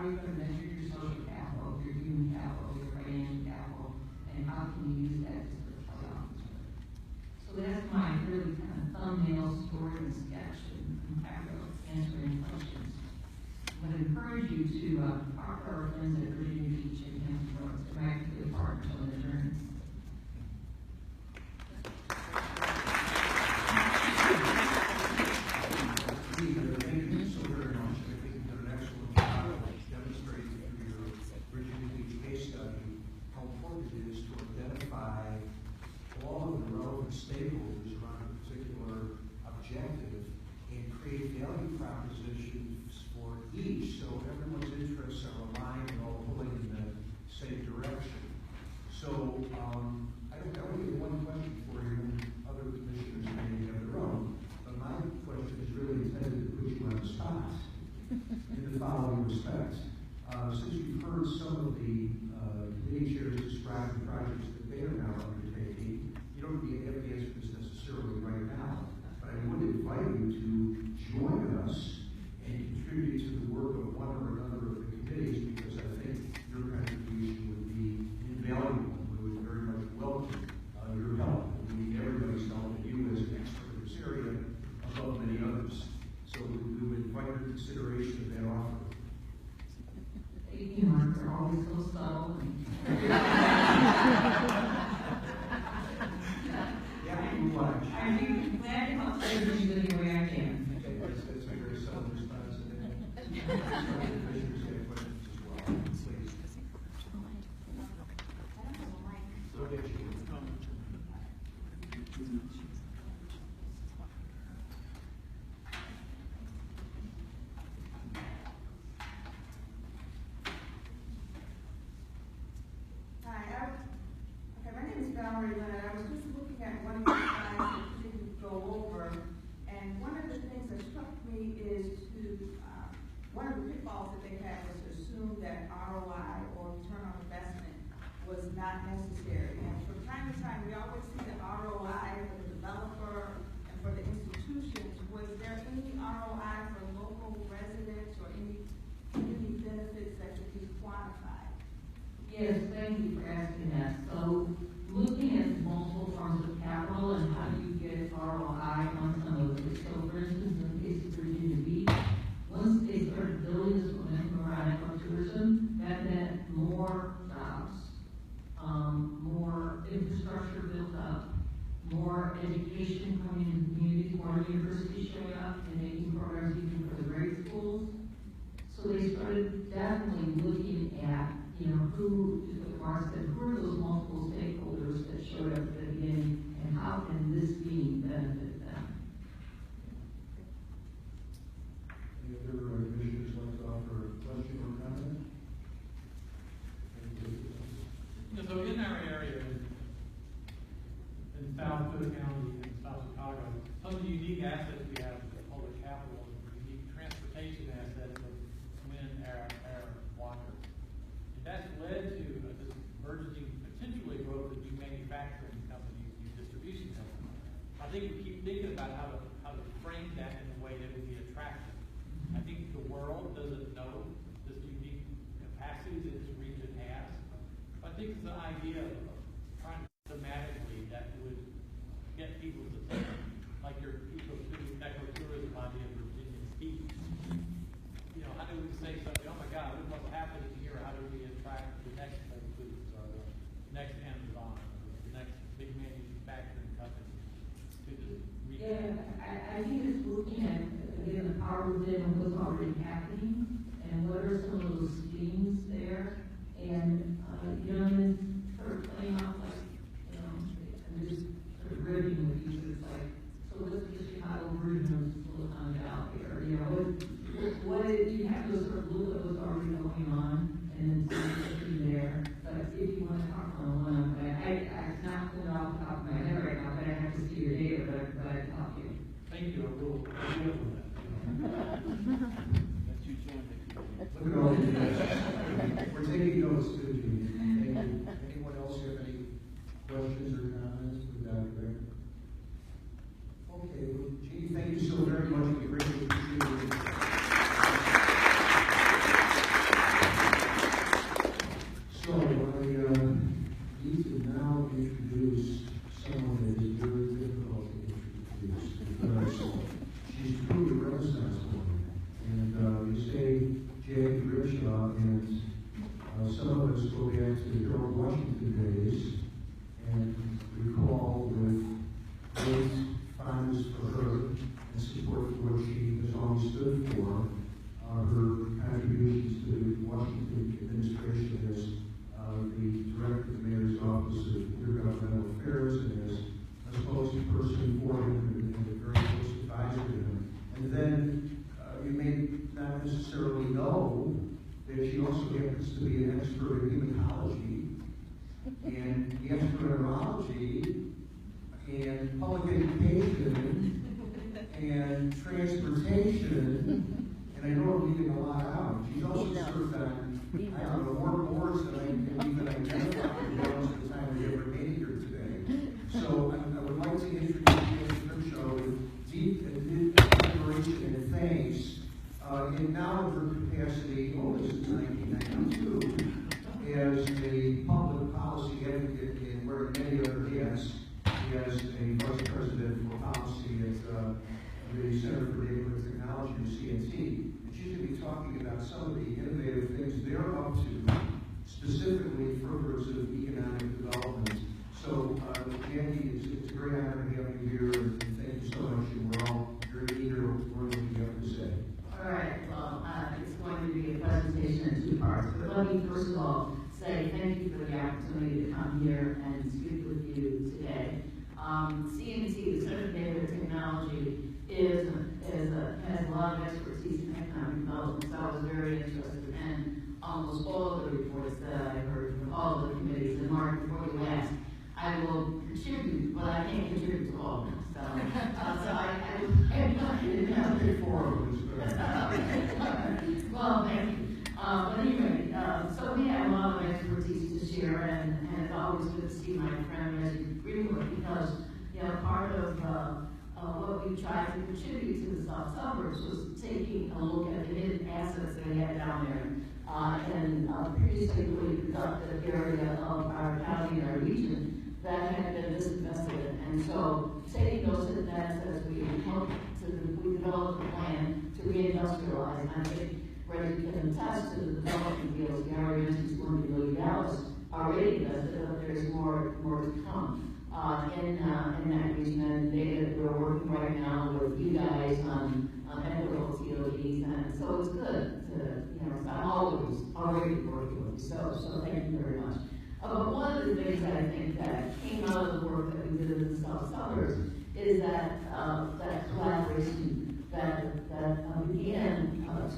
are you going to measure your social capital, your human capital, your financial capital, and how can you use that to serve the officer? So that's my really kind of thumbnail story and sketch, and happy to answer any questions. I would encourage you to talk to our friends at Virginia Beach and Hampton Roads. They're actually partners on the journey. Thank you so very much. I think you've done an excellent job of demonstrating through your Virginia Beach case study how important it is to identify all of the relevant stakeholders around a particular objective and create value propositions for each, so everyone's interests are aligned and all pulling in the same direction. So I don't know, only one question for you, and other commissioners may have their own, but my question is really intended to put you on the spot in the following respects. Since you've heard some of the committee chairs describe the projects that they are now undertaking, you don't have to answer this necessarily right now, but I would invite you to join us and contribute to the work of one or another of the committees, because I think your contribution would be invaluable. We would very much welcome your help. We need everybody's help, and you as an expert in this area above many others. So we would invite your consideration of that offer. Thank you, Mark. They're always so subtle. I'd be glad to help everybody the way I can. Okay, that's a very subtle response. And then commissioners have questions as well. Please. Go ahead, Julie. My name is Valerie Leonard. I was just looking at one of the slides that you didn't go over, and one of the things that struck me is one of the pitfalls that they had was to assume that ROI or return on investment was not necessary. And from time to time, we always see the ROI for the developer and for the institutions. Was there any ROI for local residents or any community benefits that could be quantified? Yes, thank you for asking that. So, looking at multiple forms of capital and how do you get ROI on some of it. So, for instance, in the case of Virginia Beach, once they started building this momentum around ecotourism, that meant more jobs, more infrastructure built up, more education coming in the community, more universities showing up and making programs even for the grade schools. So they started definitely looking at, who, like Marc said, who are those multiple stakeholders that showed up at the beginning, and how can this being benefit them? Any other commissioners like to offer a question or comment? So in our area, in South Cook County and South Chicago, some of the unique assets we have is the public capital and unique transportation assets of wind, air, water. And that's led to this burgeoning, potentially growth of new manufacturing companies, new distribution companies. I think we keep thinking about how to frame that in a way that would be attractive. I think the world doesn't know this unique capacity that this region has. I think it's an idea of trying to thematically that would get people's attention, like your ecotourism idea of Virginia Beach. How do we say something? Oh my God, look what's happening here. How do we attract the next Whole Foods or the next Amazon or the next big manufacturing company to the region? Yeah, I think it's looking at, again, the power within and what's already happening, and what are some of those schemes there, and, and then sort of playing off like, and just sort of ribbing with each other. It's like, so what's the Chicago version of Silicon Valley, or, what you have to sort of look at what's already going on, and then see there. But if you want to talk one-on-one, it's not clear off the top of my head right now, but I have to see your data, but I can help you. Thank you. We'll deal with that. That's you join the committee. Look at all these notes. We're taking notes too, Judy. Thank you. Anyone else have any questions or comments for Dr. Becker? Okay, well, Jeannie, thank you so very much. We greatly appreciate it. for her contributions to the Washington administration as the director of the mayor's office of intergovernmental affairs and as a spokesperson for him and a very close advisor to him. And then you may not necessarily know that she also happens to be an expert in hematology and gastroenterology and public education and transportation, and I know I'm leaving a lot out. She's also served on, I don't know, more boards than I can even identify most of the time we ever made here today. So I would like to introduce Jan Grimshaw with deep admiration and thanks, and now in her capacity, since 1992, as a public policy advocate and wearing many other hats, as a vice president for policy at the Center for Data Technology, or CNT. And she's going to be talking about some of the innovative things they're up to, specifically furtherance of economic development. So, Andy, it's a great honor to have you here, and thank you so much. And we're all very eager for what you have to say. All right, well, it's going to be a presentation in two parts. But let me first of all say thank you for the opportunity to come here and speak with you today. CNT, the Center for Data Technology, has a lot of expertise in economic development, so I was very interested in almost all of the reports that I heard from all of the committees. And Mark, before you ask, I will contribute, but I can't contribute to all of them. So I'm not going to have four of us. Well, thank you. But anyway, so we have a lot of expertise to share, and it's always good to see my friend Reggie Greenwood, because part of what we tried to contribute to the South Suburbs was taking a look at the hidden assets that we had down there, and previously we productive area of our county and our region that had been disinvested. And so taking those hidden assets, we developed a plan to reindustrialize. And I think Reggie can attest to the development deals. The RMC $1 million already invested, but there's more to come in that region. And we're working right now with you guys on equitable TODs, and so it's good to, so I'm always already working with you. So thank you very much. But one of the things I think that came out of the work that we did in the South Suburbs is that collaboration that began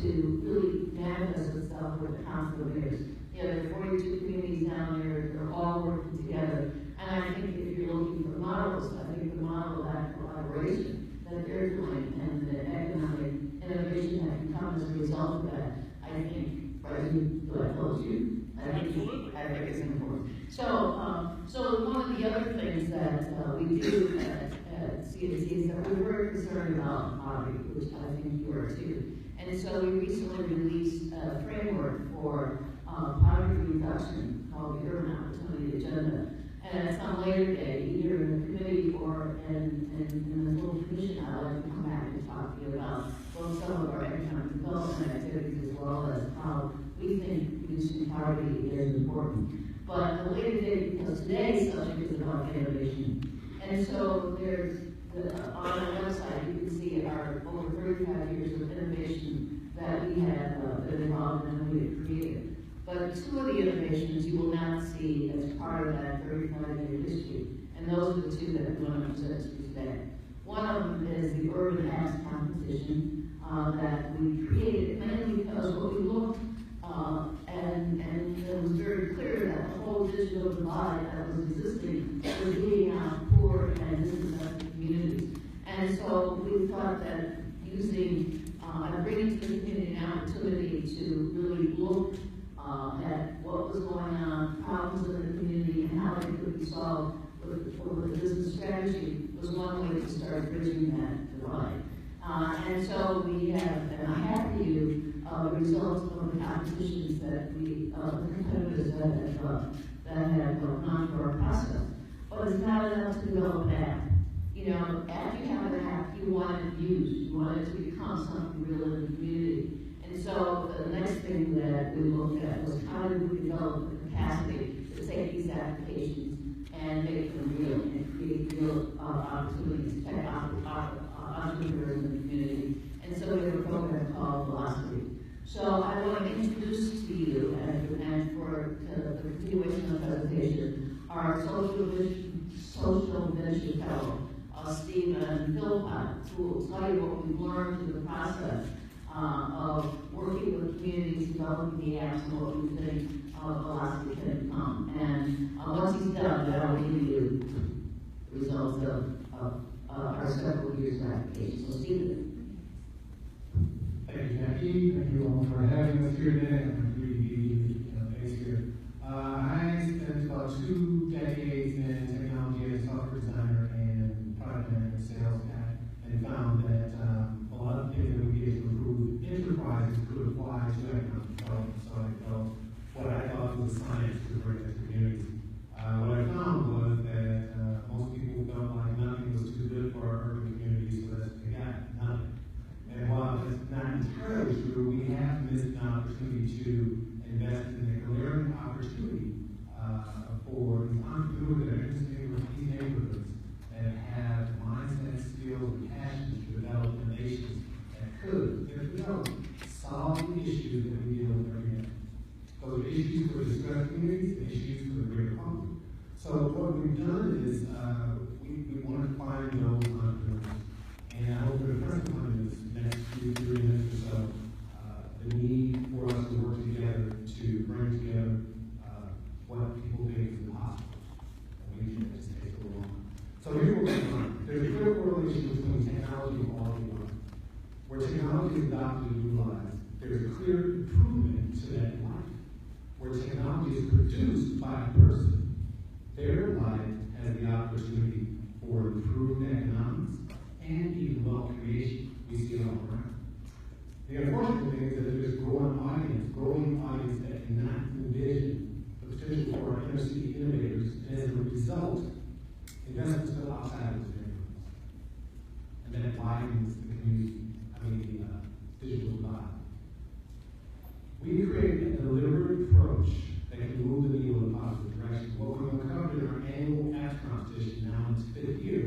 to really manifest itself with the Council of Mayors. There are 42 communities down there, they're all working together. And I think if you're looking for models, I think the model of that collaboration that they're doing and the economic innovation that can come as a result of that, I think, do I close you? I think it's important. So one of the other things that we do at CNC is that we're very concerned about poverty, which I think you are too. And so we recently released a framework for poverty reduction called the Urban Opportunity Agenda. And at some later day, either in the committee or in the little commission, I'd like to come back and talk to you about both some of our economic development activities as well as how we think reducing poverty is important. But the later day, because today's subject is about innovation. And so there's, on our website, you can see our over 35 years of innovation that we have been involved in and we have created. But two of the innovations you will not see as part of that 35-year history, and those are the two that we want to present to you today. One of them is the Urban Acts competition that we created, mainly because what we looked and it was very clear that the whole digital divide that was existing was being out poor and disadvantaged communities. And so we thought that using bringing to the community an opportunity to really look at what was going on, problems in the community, and how they could be solved with a business strategy was one way to start bridging that divide. And so we have, and I have for you the results of the competitions that we, the competitors that have gone through our process. But it's not enough to develop an app. After you have an app, you want it used. You want it to become something real in the community. And so the next thing that we looked at was how do we develop the capacity to take these applications and make them real and create real opportunities, tech entrepreneurs in the community. And so we have a program called presentation, our social venture fellow, Stephen Philpott, who will tell you what we've learned through the process of working with communities, developing the apps, and what we think Velocity can become. And once he's done, then I'll give you results of our several years of application. So Stephen. Thank you, Jackie. Thank you all for having us here today. I'm really thanks here. I spent about 2 decades in technology as a software designer and product management sales guy, and found that a lot of things that we did to improve enterprises could apply to economic development. So I developed what I thought was science to bring to communities. What I found was that most people felt like nothing was too good for our urban communities, so that's they got nothing. And while that's not entirely true, we have missed an opportunity to invest in the career opportunity for these entrepreneurs that are interested in these neighborhoods that have mindset, skills, and passion to develop innovations that could, if developed, solve the issues that we deal with every day. Those are issues for distressed communities and issues for the greater public. So what we've done is we want to find those entrepreneurs. And I hope for the first time in this next 2-3 minutes or so, the need for us to work together to bring together what people think is impossible. And we can just take a little longer. So here's what we're doing. There's a clear correlation between technology and quality of life. Where technology is adopted and utilized, there's a clear improvement to that life. Where technology is produced by a person, their life has the opportunity for improved economics and even wealth creation. We see it all around. The unfortunate thing is that there's a growing audience that cannot envision the potential for our inner city innovators, and as a result, investments go outside of those neighborhoods. And that widens the digital divide. We created a deliberate approach that can move the needle in a positive direction. What we've uncovered in our annual apps competition, now in its 5th year,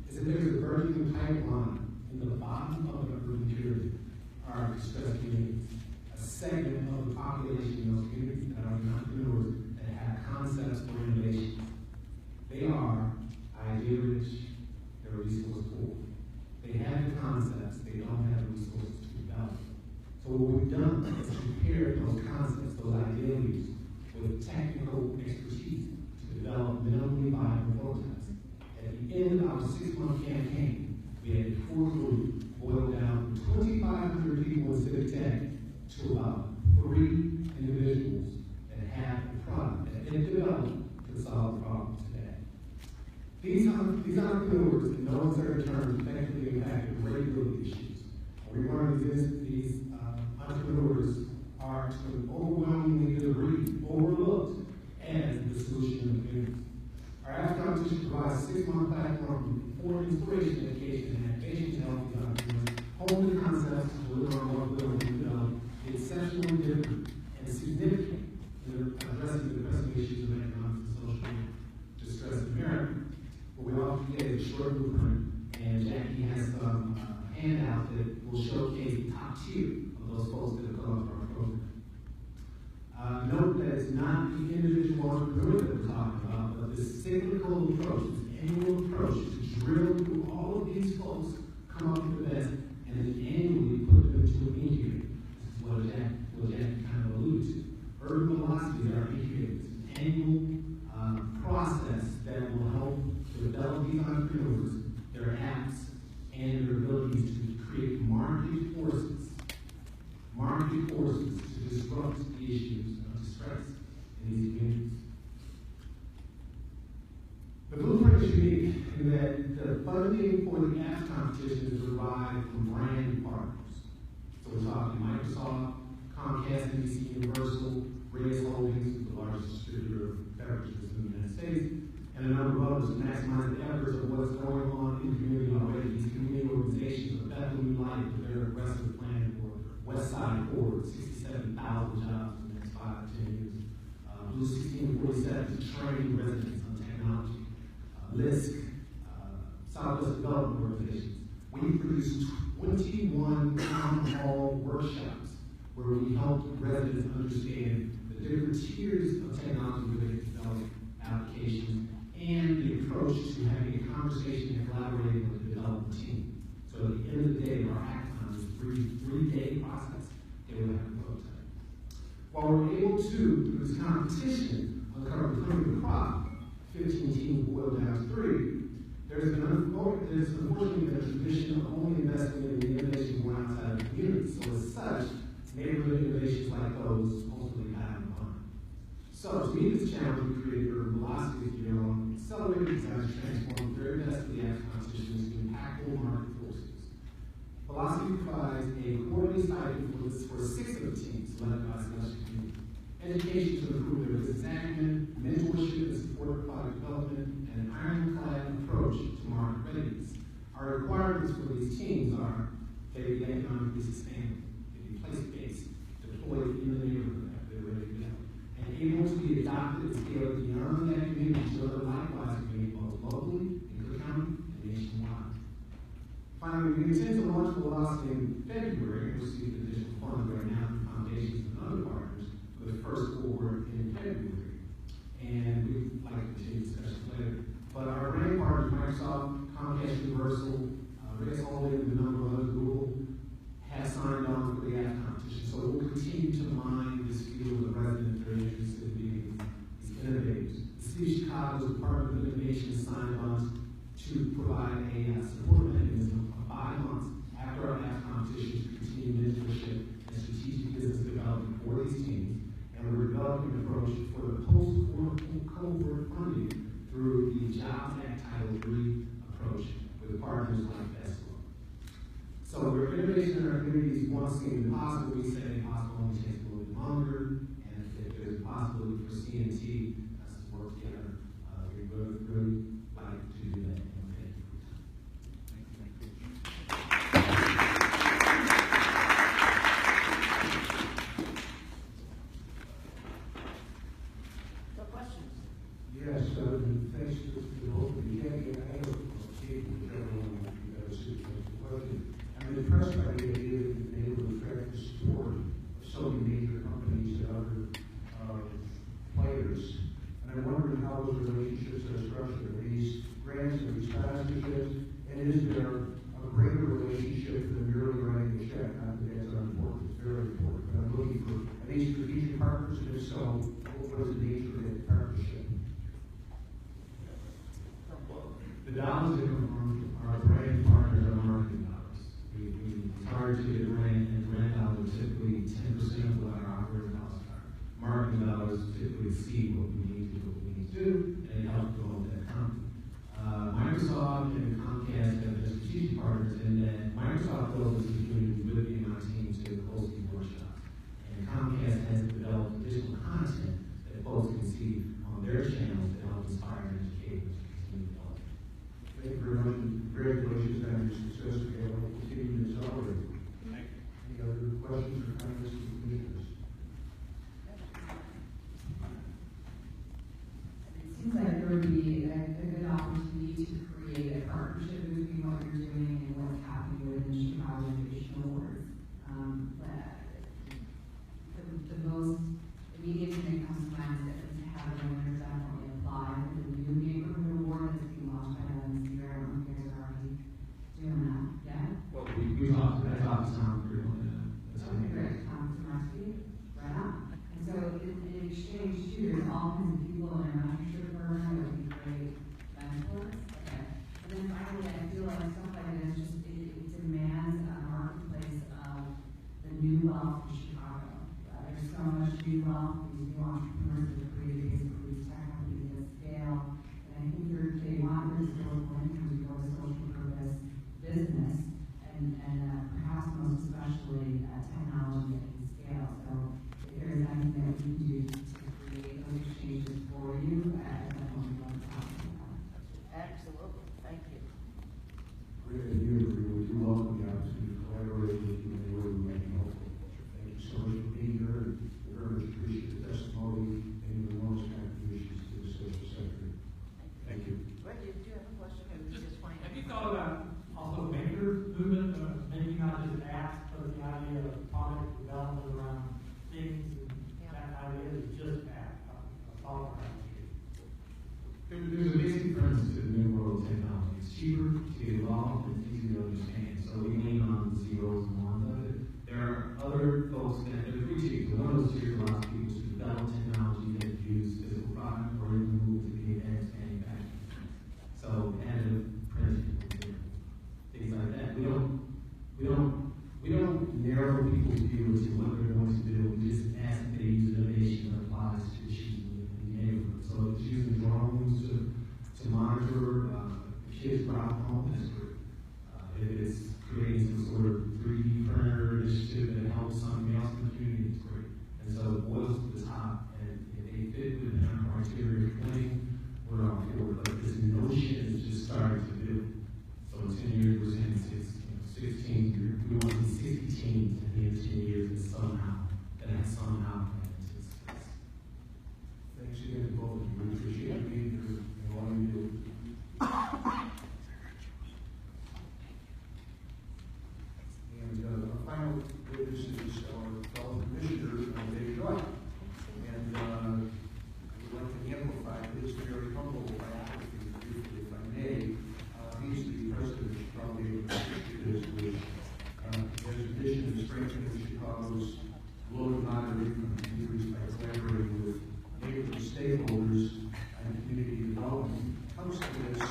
is that there's a burgeoning pipeline in the bottom of the urban pyramid, our distressed communities, a segment of the population in those communities that are entrepreneurs that have concepts for innovation. They are idea rich, they're resource poor. They have the concepts, they don't have the resources to develop. So what we've done is compared those concepts, those ideas, with technical expertise to develop minimally viable prototypes. At the end of our 6-month campaign, we had a core group boiled down from 2,500 people in civic tech to about 3 individuals that have a product that they've developed to solve the problem today. These entrepreneurs, in no uncertain terms, effectively impacted regulatory issues. We learned these entrepreneurs are to an overwhelming degree overlooked as the solution in the community. Our apps competition provides a 6-month platform for inspiration, education, and activation to help these entrepreneurs hone the concepts to deliver on what we're going to develop exceptionally different and significant in addressing the pressing issues of economic and social distress in America. But we often get a short blueprint, and Jackie has some handouts that will showcase the top tier of those folks that have come to our program. Note that it's not the individual entrepreneur that we're talking about, but the cyclical approach, this annual approach to drill through all of these folks, come up with the best, and then annually put them into an incubator. This is what Jack kind of alluded to. Urban Velocity are incubators, an annual process that will help develop these entrepreneurs, their apps, and their abilities to create market forces to disrupt the issues of distress in these communities. The blueprint is unique in that the funding for the apps competition is derived from brand partners. So we're talking Microsoft, Comcast, NBC Universal, Reyes Holdings, the largest distributor of beverages in the United States, and a number of others to maximize the efforts of what's going on in the community already. These community organizations are Bethlehem Light with their aggressive plan for West Side Forward, 67,000 jobs in the next 5 to 10 years. Blue 1647 to train residents on technology. LISC, Southwest Development Organizations. We produced 21 town hall workshops where we help residents understand the different tiers of technology where they develop applications and the approach to having a conversation and collaborating with the development team. So at the end of the day, our hackathon is a three-day process. They will have a prototype. While we're able to, through this competition, uncover the cream of the crop, 15 teams boiled down to 3, unfortunately there's a tradition of only investing in the innovation born outside of the community. So as such, neighborhood innovations like those ultimately die on the vine. So to meet this challenge, we created Urban Velocity, accelerated design to transform the very best of the apps competition into impactful market forces. Velocity provides a quarterly stipend for 6 of the teams selected by selection committee. Education to improve their business acumen, mentorship and support product development, and an ironclad approach to market readiness. Our requirements for these teams are they be economically sustainable, they be place-based, deployed in the neighborhood after they're ready to go, and able to be adopted and scaled beyond that community to other likewise communities both locally, in Cook County, and nationwide. Finally, we intend to launch Velocity in February and receive additional funds right now from foundations and other partners for the first forward in February. And we'd like to continue discussions later. But our brand partners, Microsoft, Comcast Universal, Rick's Holding, and a number of others, Google, have signed on for the app competition. So we'll continue to mine this field of residents that are interested in being these innovators. The City of Chicago's Department of Innovation signed on to provide a support mechanism of 5 months after our app competition to continue mentorship and strategic business development for these teams. And we're developing an approach for the post-cohort funding through the Jobs Act Title III approach with partners like Tesla. So where innovation in our communities once seemed impossible, we say impossible only takes a little bit longer, and if there's a possibility for CNT to work together, we would really like to do that. Yes, thanks to both of you. I have a cable with everyone question. I'm impressed by the idea that you've been able to attract the support of so many major companies and other players. And I'm wondering how those relationships are structured. Are these grants and these sponsorships? And is there a greater relationship than merely writing a check? Not that that's unimportant, it's very important. But I'm looking for, are these strategic partners? And if so, what is the nature of that partnership? The dollars that come from our brand partners are marketing dollars. It's hard to get rent, and rent dollars typically 10% of what our operating costs are. Marketing dollars typically see what we need to do, and it helps promote that company. Microsoft and Comcast have been strategic partners in that Microsoft builds this community with the MI team to hosting workshops. And Comcast has developed additional content that folks can see on their channels to help inspire and educate us. Thank you very much, and congratulations on your success. We have a continuing to accelerate. Any other questions or comments from the commissioners? It seems like there would be a good opportunity to create a partnership between what you're doing and what's happening within Chicago Innovation Awards. The most immediate thing that comes to mind is that we have the winners definitely apply for the new neighborhood award that's being launched by them this year. I don't know if you guys are already doing that. Yeah? Well, we talked to Tom frequently. Okay, great. Tom Marc, right on. And so in exchange too, there's all kinds of people in our mentorship program that would be great mentors. Okay. And then finally, I feel like stuff like this just it demands a marketplace of the new wealth in Chicago. There's so much new wealth, these new entrepreneurs that are created basically these tech companies that scale. And I think they want their disposable income to go to social purpose business and perhaps most especially technology that can scale. So if there's anything that we can do to create those exchanges for you, I definitely love to talk about that. Absolutely, thank you. Great idea. We do welcome the opportunity to collaborate with you in any way we might be helpful. Thank you so much for being here, and we very much appreciate the testimony and things, and that highway is just back, all around here. There's a basic premise to the new world of technology. It's cheaper to get involved, it's easier to understand. So we lean on the zeros and ones of it. There are other folks that appreciate one of those tiers allows people to develop technology that use physical product or even move to the advanced manufacturing. So additive printing, things like that. We don't narrow people's view to what they're going to do. We just ask that they use innovation that applies to issues in the neighborhood. So if it's using drones to monitor kids around home, that's great. If it's creating some sort of 3D printer initiative that helps something else in the community, it's great. And so it boils to the top, and if they fit within our criteria of winning, we're on board. But this notion is just starting to build. So in 10 years, we're saying it's 16, we want to see 60 teams at the end of 10 years, and somehow, exists. Thanks again to both of you. We appreciate you being here and all you do. And our final witness is our fellow commissioner, David Joy. And we'd like to amplify his very humble biography briefly, if I may. He's the president of Chicago Neighborhood Initiatives, which has a mission to strengthen Chicago's low-to-moderate income communities by collaborating with neighborhood stakeholders and community development. Comes to this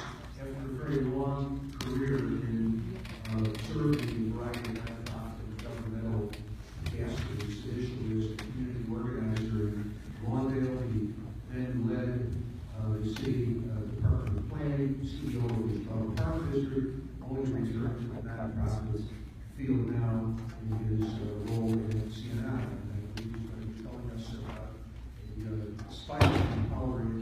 after a very long career in serving a variety of nonprofit and governmental capacities. Initially as a community organizer in Lawndale, he then led the city Department of Planning, CEO of the Chicago Park District, only returned to the nonprofit field now in his role in CNI. And he's going to be telling us about a inspiring, empowering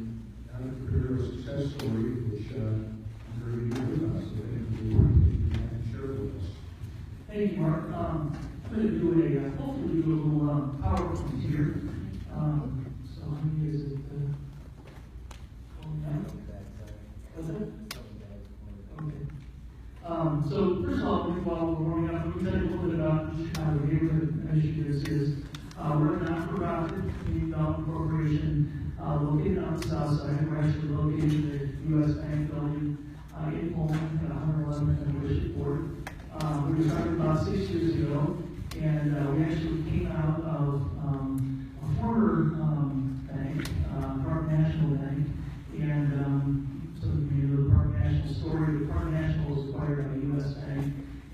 entrepreneurial success story, which I'm very good about. So thank you for share with us. Thank you, Mark. I'm going to do hopefully do a little PowerPoint here. So how many is it? What's that? Okay. So first of all, while we're warming up, let me tell you a little bit about the Chicago Neighborhood Initiatives. We're a not-for-profit community development corporation located on the south side. We're actually located in the U.S. Bank building in Pullman at 111th and Bishop Ford. We were started about 6 years ago, and we actually came out of a former bank, Park National Bank, and some of you know the Park National story. The Park National was acquired by U.S. Bank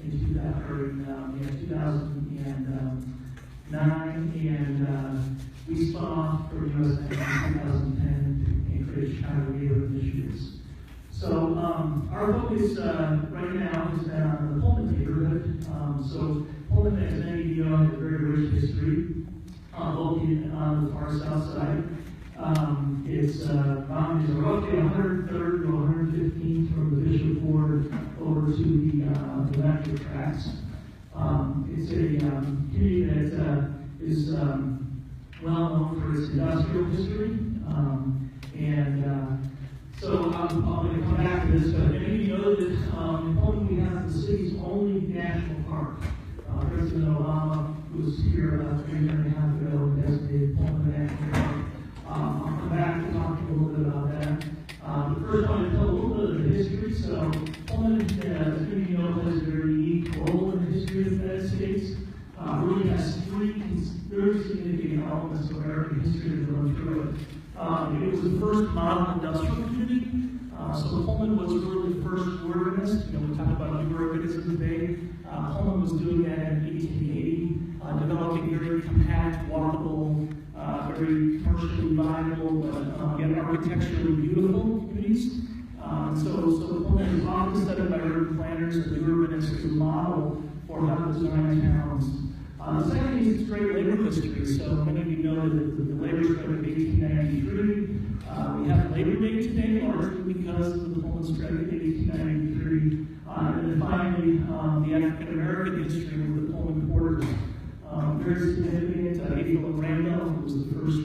in 2009, and we spun off from U.S. Bank in 2010 and created Chicago Neighborhood Initiatives. So our focus right now has been on the Pullman neighborhood. So Pullman, as many of you know, has a very rich history, located on the far south side. Its boundaries are roughly 103rd to 115th from the Bishop Ford over to the metro tracks. It's a community that is well known for its industrial history, so I'm going to come back to this, but many of you know that in Pullman we have the city's only national park. President Obama was here about a year and a half ago and designated Pullman National Park. I'll come back and talk to you a little bit about that. But first I want to tell a little bit of the history. So Pullman, as many of you know, plays a very unique role in the history of the United States. Really has three very significant elements of American history that run through it. It was the first model industrial community. So Pullman was really the first urbanist. We talk about new urbanism today. Pullman was doing that in 1880, developing very compact, walkable, very commercially viable, but yet architecturally beautiful communities. So Pullman is often studied by urban planners and the urbanists as a model for how to design towns. The second is its great labor history. So many of you know that the labor strike of 1893. We have Labor Day today, largely because of the Pullman strike of 1893. And then finally, the African American history with the Pullman Porters. Very significant. April Randall, who was the first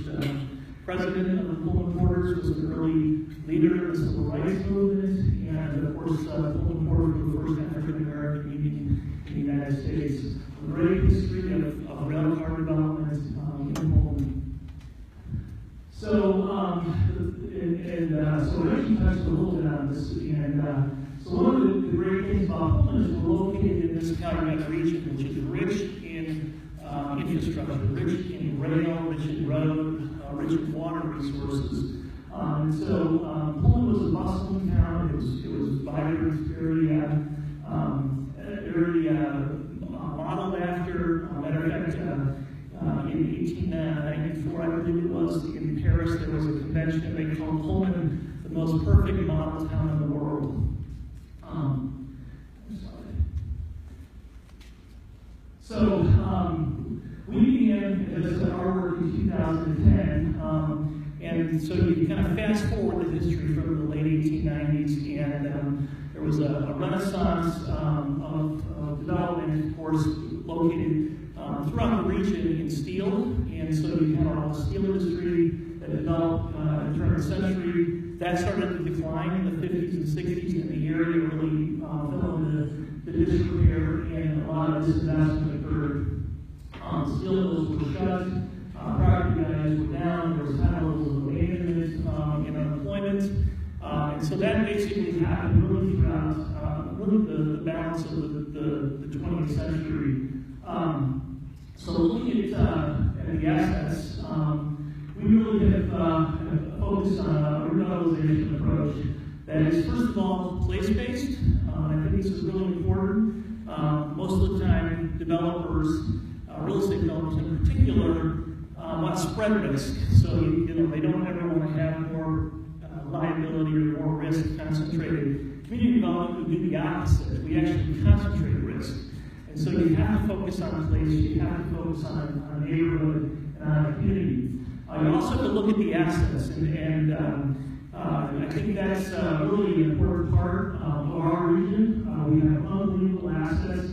president of the Pullman Porters, was an early leader in the civil rights movement, and of course, Pullman Porters were the first African American union in the United States. A great history of rail car development, so one of the great things about Pullman is we're located in this Calumet region, which is rich in infrastructure, rich in rail, rich in road, rich in water resources. And so Pullman was a bustling town. It was vibrant, very modeled after. Matter of fact, in 1894, I believe it was, in Paris, there was a convention. They called Pullman the most perfect model town in the world. So we began, as I said, our work in 2010, and so you kind of fast forward the history from the late 1890s, and there was a renaissance of development, of course, located throughout the region in steel, and so you had all the steel industry that developed in the turn of the century. That started to decline in the 50s and 60s, and the area really fell into the disrepair, and a lot of disinvestment occurred. Steel mills were shut, property values were down, there was high levels of abandonment and unemployment, and so that basically happened really throughout the balance of the 20th century. So looking at the assets, we really have focused on a revitalization approach that is, first of all, place-based. I think this is really important. Most of the time, developers, real estate developers in particular, want spread risk. So they don't ever want to have more liability or more risk concentrated. Community development would do the opposite. We actually concentrate risk. And so you have to focus on place, you have to focus on a neighborhood and on a community. You also have to look at the assets, and I think that's really an important part of our region. We have unbelievable assets.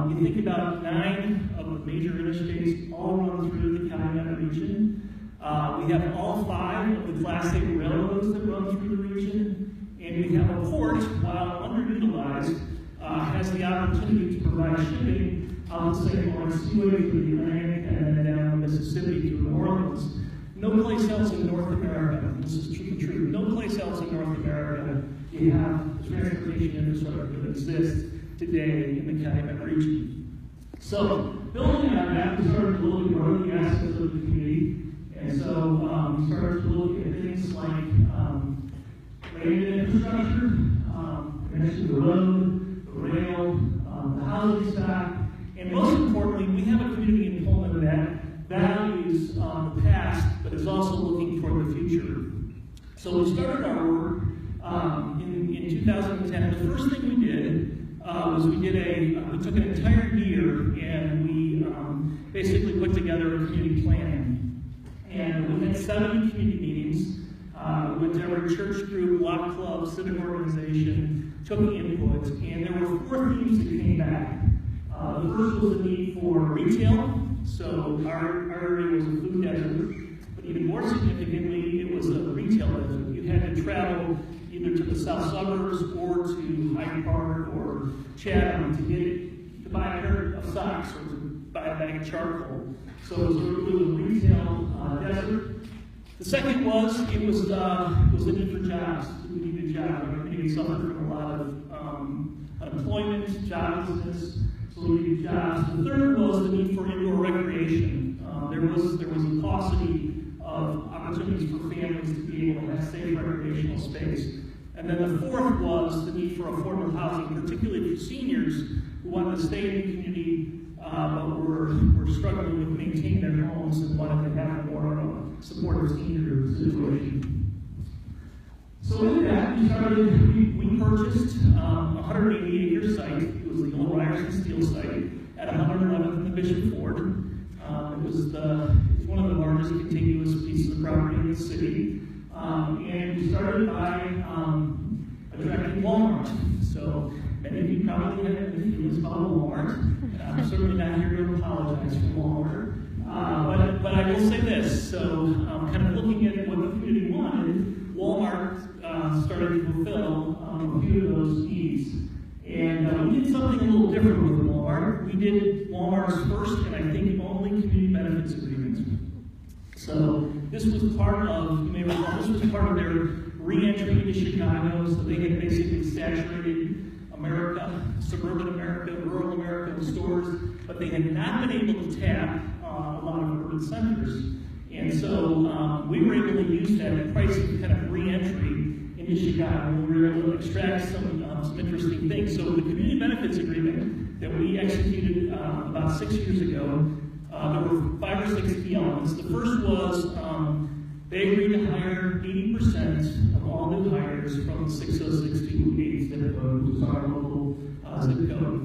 You think about 9 of the major interstates all run through the Calumet region. We have all 5 of the Class 8 railroads that run through the region, and we have a port, while underutilized, has the opportunity to provide shipping out the St. Lawrence Seaway through the Atlantic and then down the Mississippi to New Orleans. No place else in North America, this is true, no place else in North America do you have the transportation infrastructure that exists today in the Calumet region. So, building on that, we started to look at what are the assets of the community, and so we started to look at things like land infrastructure, we mentioned the road, the rail, the housing stock, and most importantly, we have a community in Pullman that values the past, but is also looking toward the future. So we started our work in 2010. The first thing we did was we took an entire year and we basically put together a community plan. And we had 70 community meetings. We went to every church group, block club, civic organization, took input, and there were 4 themes that came back. The first was the need for retail. So our area was a food desert, but even more significantly, it was a retail desert. You had to travel either to the south suburbs or to Hyde Park or Chatham to buy a pair of socks or to buy a bag of charcoal. So it was a retail desert. The second was the need for jobs. We needed jobs. Our community suffered from a lot of unemployment, joblessness. So we needed jobs. The third was the need for indoor recreation. There was a paucity of opportunities for families to be able to have safe recreational space. And then the fourth was the need for affordable housing, particularly for seniors who wanted to stay in the community, but were struggling with maintaining their homes and wanted to have more of a supportive senior situation. So with that, we purchased a 180-acre site. It was the old Ryerson Steel site at 111th and Bishop Ford. It's one of the largest contiguous pieces of property in the city. And we started by attracting Walmart. So many of you probably have feelings about Walmart. I'm certainly not here to apologize for Walmart. But I will say this. So kind of looking at what the community wanted, Walmart started to fulfill a few of those needs. And we did something a little different with Walmart. We did Walmart's first and I think only community benefits agreement. So this was part of, you may recall, this was part of their re-entry into Chicago, so they had basically saturated America, suburban America, rural America with stores, but they had not been able to tap a lot of urban centers. And so we were able to use that pricing kind of re-entry into Chicago. We were able to extract some interesting things. So the community benefits agreement that we executed about 6 years ago, there were 5 or 6 key elements. The first was they agreed to hire 80% of all new hires from the 60628 zip code, which is our local zip code.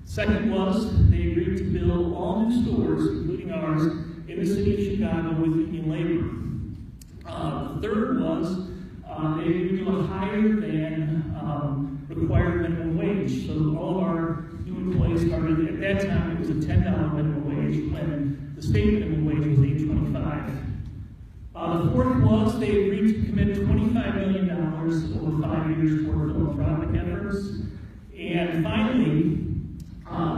Second was they agreed to build all new stores, including ours, in the city of Chicago with union labor. The third was they agreed to a higher than required minimum wage. So all of our new employees started, at that time it was a $10 minimum wage when the state minimum wage was $8.25. The fourth was they agreed to commit $25 million over 5 years toward philanthropic efforts. And finally,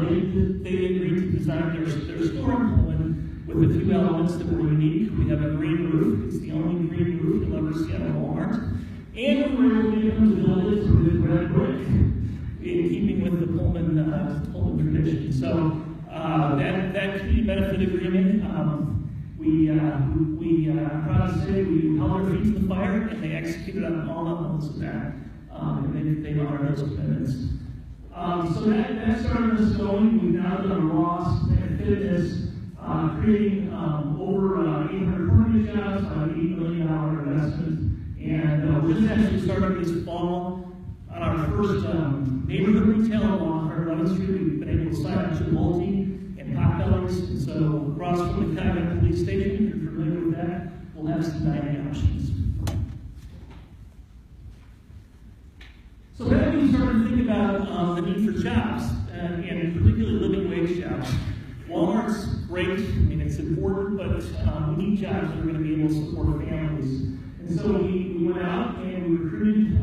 they agreed to design their store in Pullman with a few elements that were unique. We have a green roof. It's the only green roof you'll ever see at a Walmart. And we were able to get them to build it with red brick, in keeping with the Pullman tradition. So that community benefit agreement, I'm proud to say we held our feet to the fire, and they executed on all levels of that. And they've honored those commitments. So that started us going. We've now done Ross and Fitness, creating over 800 permanent jobs, $8 million investment. And we're just actually starting this fall on our first neighborhood retail along 111th Street. We've been able to sign up Chipotle and Potbellies. And so across from the Calumet Police Station, if you're familiar with that, we'll have some dining options. So then we started to think about the need for jobs, and particularly living wage jobs. Walmart's great, I mean, it's important, but we need jobs that are going to be able to support families. And so we went out and we recruited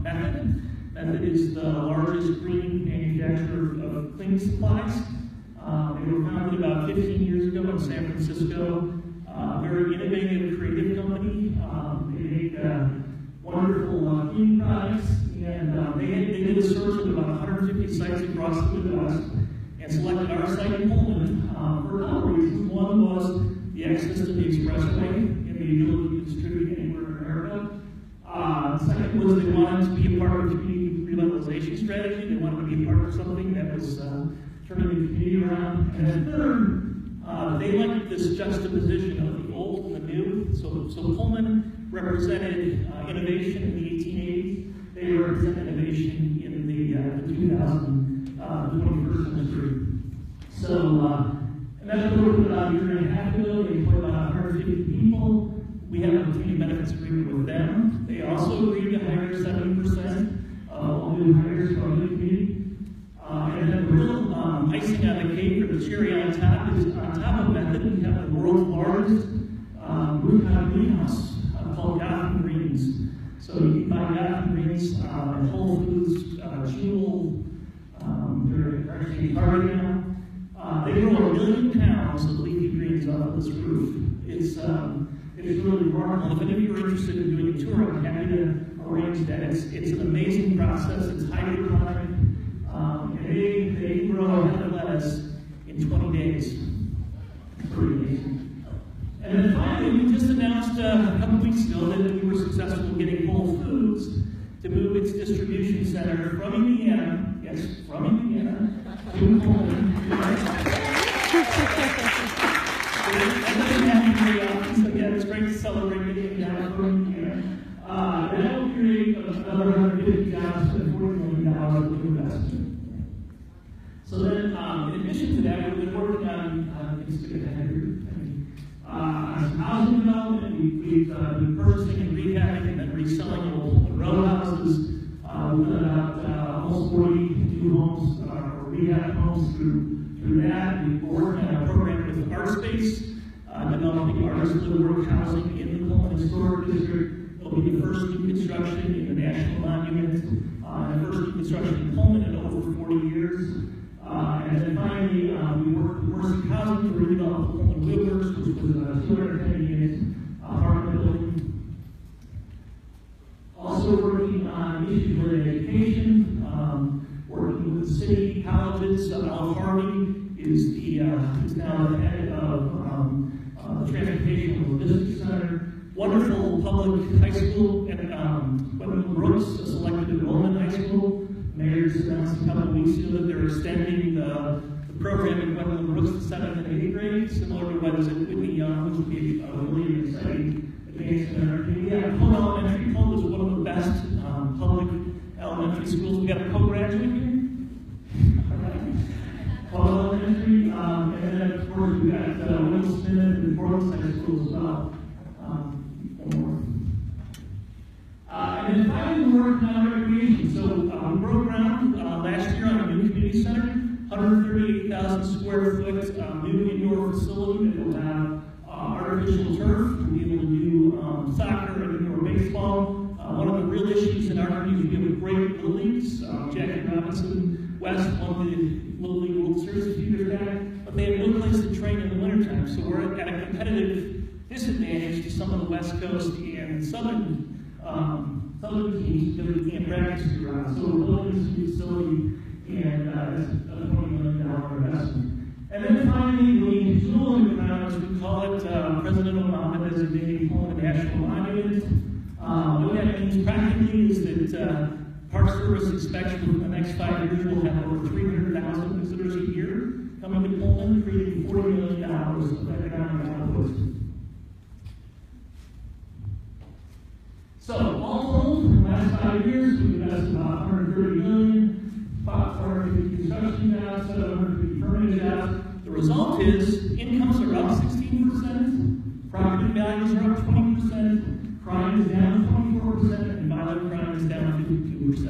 Method. Method is the largest green manufacturer of cleaning supplies. They were founded about 15 years ago in San Francisco. Very innovative, creative company. They make wonderful cleaning products. And they did a search of about 150 sites across the Midwest and selected our site in Pullman for a couple of reasons. One was the access to the expressway and the ability to distribute anywhere in America. Second was they wanted to be a part of the community revitalization strategy. They wanted to be a part of something that was turning the community around. And then third, they liked this juxtaposition of the old and the new. So Pullman represented innovation in the 1880s. They represent innovation in the 21st century. So, and that's what we worked about a year and a half ago. They employed about 150 people. We have a community benefits agreement with them. They also agreed to hire 70% of all new hires from the community. And then the real icing on the cake, or the cherry on top, is on top of Method, we have the world's largest rooftop greenhouse called Gotham Greens. So you can buy Gotham Greens at Whole Foods, Jewel, they're actually in Target now. They grow 1 million pounds of leafy greens off of this roof. It's really remarkable. If any of you are interested in doing a tour, I'm happy to arrange that. It's an amazing process. It's hydroponic. And they grow a head of lettuce in 20 days. It's pretty amazing. And then finally, we just announced a couple weeks ago that we were successful in getting Whole Foods to move its distribution center from Indiana, yes, from Indiana, to Pullman. So yeah, it's great to celebrate getting Indiana from Indiana. That will create another 150 jobs and $40 million of investment. So then, in addition to that, we've been working on things to get ahead here. On housing development, we've been purchasing and rehabbing and then reselling old row houses. We've done about almost 40 new homes or rehab homes through that. We've been working on a program with ArtSpace, developing artist live-work housing in the Pullman Historic District. It'll be the first new construction in the National Monument, and the first new construction in Pullman in over 40 years. And then finally, we worked with Mercy Housing to redevelop the Pullman Wheelworks, which was a 210-unit apartment building. positives. Al Harvey is now the head of the Transportation and Logistics Center. Wonderful public high school at Wendell Brooks, a selected enrollment high school. Mayor just announced a couple of weeks ago that they're extending the program in Wendell Brooks to 7th and 8th grade, similar to what is at Whitney Young, which would be a really exciting advancement in our community. Yeah, Cole Elementary. Cole is one of the best public elementary schools. We got a co-graduate here. Cole Elementary, and then of course we got Will Smith and Portland Center School as well. And then finally, we're working on recreation. So we broke ground last year on a new community center, 138,000 square foot new indoor facility that will have artificial turf. We'll be able to do soccer and indoor baseball. One of the real issues in our community is we have great little leagues. Jackie Robinson West won the Little League World Series a few years back, but they have no place to train in the wintertime. So we're at a competitive disadvantage to some of the West Coast and Southern teams that we can't practice year-round. So we're building this new facility, and that's a $20 million investment. And then finally, the jewel in the crown, as we call it, President Obama designated Poland a national monument. What that means practically is that Park Service expects within the next 5 years we'll have over 300,000 visitors a year coming to Poland, creating $40 million of economic output. So, all told, in the last 5 years, we've invested about $130 million, about 450 construction jobs, 750 permanent jobs. The result is incomes are up 16%, property values are up 20%, crime is down 24%, and violent crime is down 52%.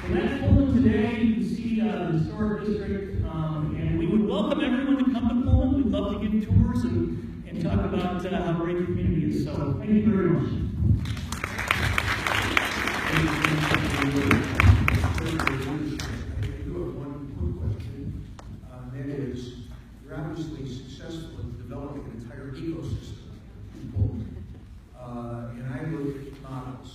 So that's Poland today. You can see the historic district, and we would welcome everyone to come to Poland. We'd love to give tours and talk about how great the community is. So thank you very much. I do have one quick question, and that is, you're obviously successful in developing an entire ecosystem in Poland, and I look at models.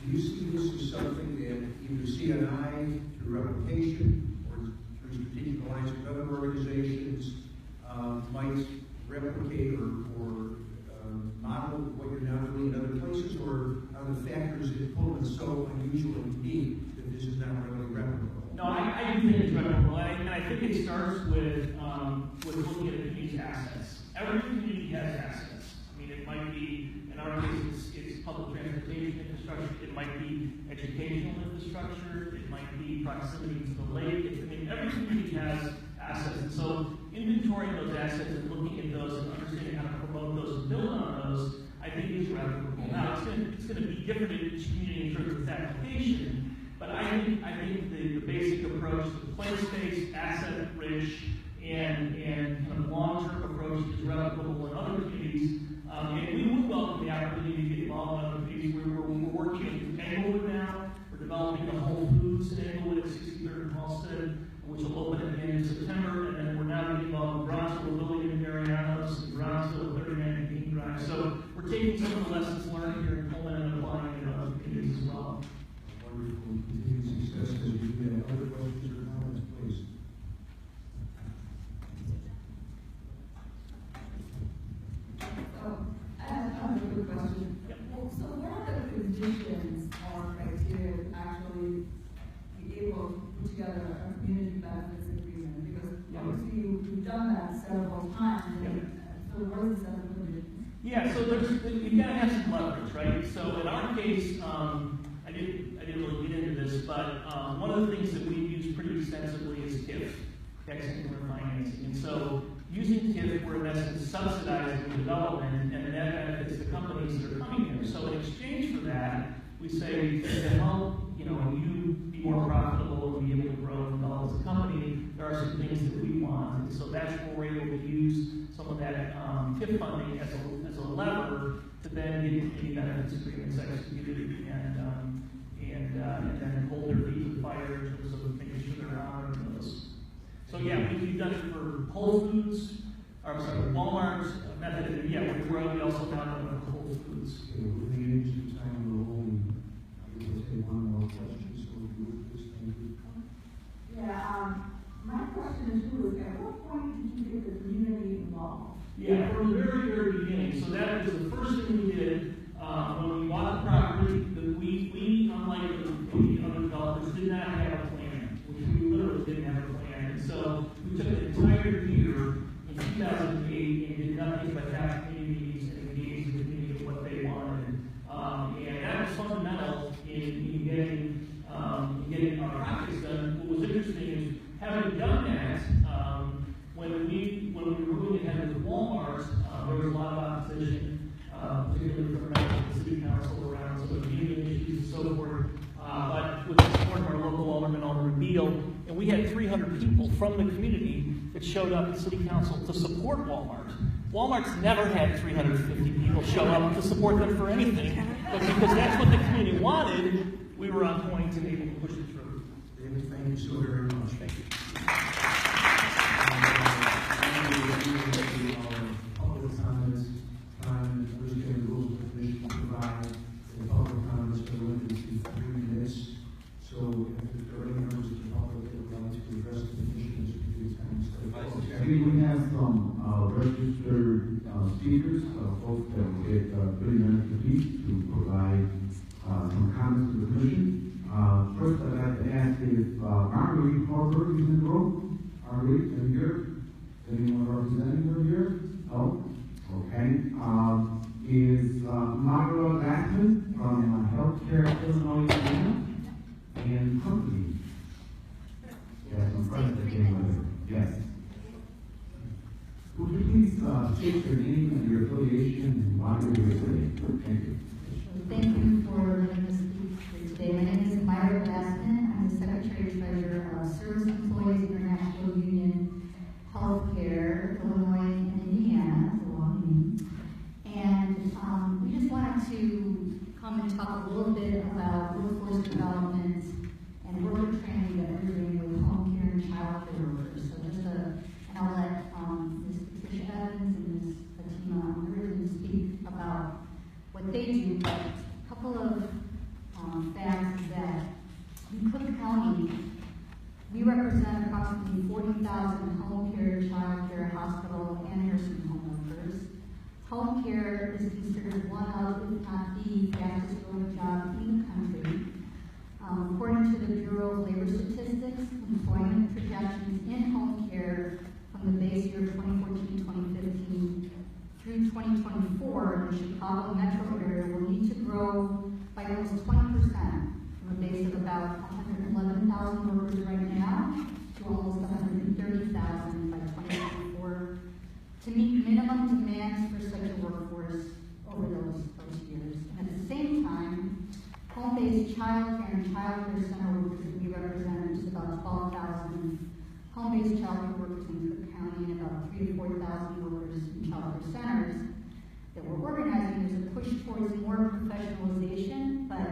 Do you see this as something that either CNI, through replication, or through strategic alliance with other organizations, might replicate or model what you're now doing in other places, or are the factors in Poland so unusual and unique that this is not really replicable? No, I do think it's replicable, and I think it starts with looking at the community's assets. Every community has assets. I mean, it might be, in our case, it's public transportation infrastructure, it might be educational infrastructure, it might be proximity to the lake. I mean, every community has assets, and so inventorying those assets and looking at those and understanding how to promote those and build on those, I think is replicable. Now, it's going to be different in each community in terms of its application, but I think the basic approach, the place-based, asset-rich, and kind of long-term approach is replicable in other communities. And we would welcome the opportunity to get involved in other communities. We're working in Englewood now. We're developing a Whole Foods in Englewood at 63rd and Halstead, which will open at the end of September. And then we're now getting involved in Brownsville, William and Marianos, and Brownsville, 39 and King Drive. So we're taking some of the lessons learned here in Poland and applying it in other communities as well. Wonderful, continued success as you do that. Other questions or comments, please? I have a quick question. Well, so what are the conditions or criteria to actually be able to put together a community benefits agreement? Because obviously you've done that several times. So what is the set of conditions? Yeah, so you gotta have some leverage, right? So in our case, I didn't really get into this, but one of the things that we use pretty extensively is TIF, tax increment financing. And so using TIF, we're in essence subsidizing the development, and that benefits the companies that are coming here. So in exchange for that, we say to help you be more profitable and be able to grow and develop as a company, there are some things that we want. And so that's where we're able to use some of that TIF funding as a lever to then get any benefits agreements executed and then hold their feet to the fire in terms of making sure they're honoring those. So yeah, we've done it for Whole Foods, or sorry, Walmart's method, and yeah, we also found it with Whole Foods. Okay, we're in the interest of time, we'll only, I will take one more question, so we will just thank you. Yeah, my question is, too, is at what point did you get the community involved? Yeah, from the very, very beginning. So that was the first thing we did when we bought the property. That we unlike the other developers, did not have a plan. We literally didn't have a plan. And so we took an entire year in 2008 and did nothing but have community meetings and engage with the community what they wanted. And that was fundamental in getting our projects done. What was interesting is having done that. When we were moving ahead with Walmart, there was a lot of opposition, particularly from the city council around sort of union issues and so forth. But with the support of our local alderman, Alderman Beal, and we had 300 people from the community that showed up at city council to support Walmart. Walmart's never had 350 people show up to support them for anything, but because that's what the community wanted, we were on point and able to push it through. David, thank you so very much. Thank you. Public comments, time, and understand the rules of the commission provide the public comments are limited to 3 minutes. So if there are any members of the public that would like to address the commission, this would be the time to start. We have some registered speakers, folks that will get 30 minutes apiece to provide some comments to the commission. First, I'd like to ask if Marguerite Harburg is in the room. Marguerite, are you here? Anyone representing her here? Oh, okay. Is Margaret Lackman from Healthcare Illinois, Indiana, and company? Yes, I'm present with her. Yes. Would you please state your name and your affiliation and why you're here today? Thank you. Thank you for letting us speak here today. My name is Myra Glassman. I'm the Secretary-Treasurer of Service Employees International Union Healthcare, Illinois, and Indiana. It's a long name. And we just wanted to come and talk a little bit about workforce development and worker training that we're doing with home care and child care workers. So just and I'll let Ms. Patricia Evans and Ms. Fatima Griffin speak about what they do, but a couple of facts is that in Cook County, we represent approximately 40,000 home care, child care, hospital, and nursing home workers. Home care is considered one of, if not the fastest growing job in the country. According to the Bureau of Labor Statistics, employment projections in home care from the base year 2014-2015 through 2024 in the Chicago metro area will need to grow by almost 20% from a base of about 111,000 workers right now to almost 130,000 by 2024 to meet minimum demands for such a workforce over those years. And at the same time, home-based child care and child care center workers that we represent, which is about 12,000 home-based child care workers in Cook County and about 3,000 to 4,000 workers in child care centers that we're organizing. There's a push towards more professionalization, but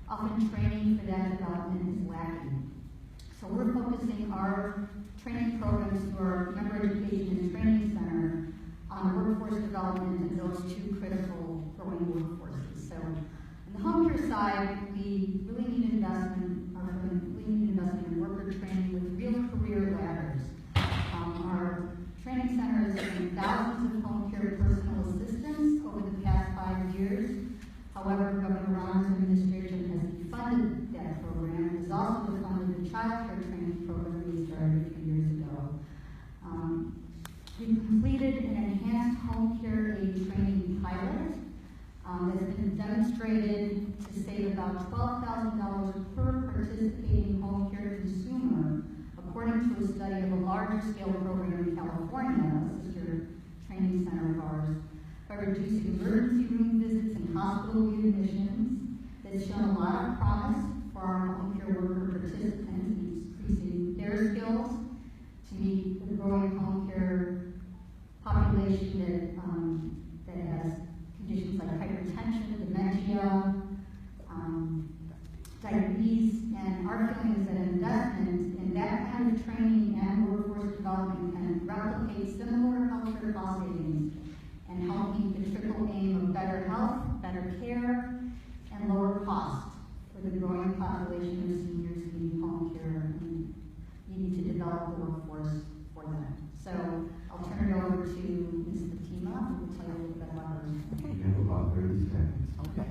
often training for that development is lacking. So we're focusing our training programs through our Member Education and Training Center on workforce development and those two critical growing workforces. So on the home care side, we really need investment in worker training with real career ladders. Our training center has trained thousands of home care personal assistants over the past 5 years. However, Governor Ron's administration has defunded that program and has also defunded the child care training program we started a few years ago. We've completed an enhanced home care aid training pilot that's been demonstrated to save about $12,000 per participating home care consumer, according to a study of a larger scale program in California, a sister training center of ours, by reducing emergency room visits and hospital readmissions. That's shown a lot of promise for our home care worker participants, increasing their skills to meet the growing home care population that has conditions like hypertension, dementia, diabetes, and our feeling is that investment in that kind of training and workforce development can replicate similar healthcare with a growing population of seniors needing home care and needing to develop the workforce for them. So I'll turn it over to Ms. Fatima, who will tell you a little bit about her. You have about 30 seconds. Okay.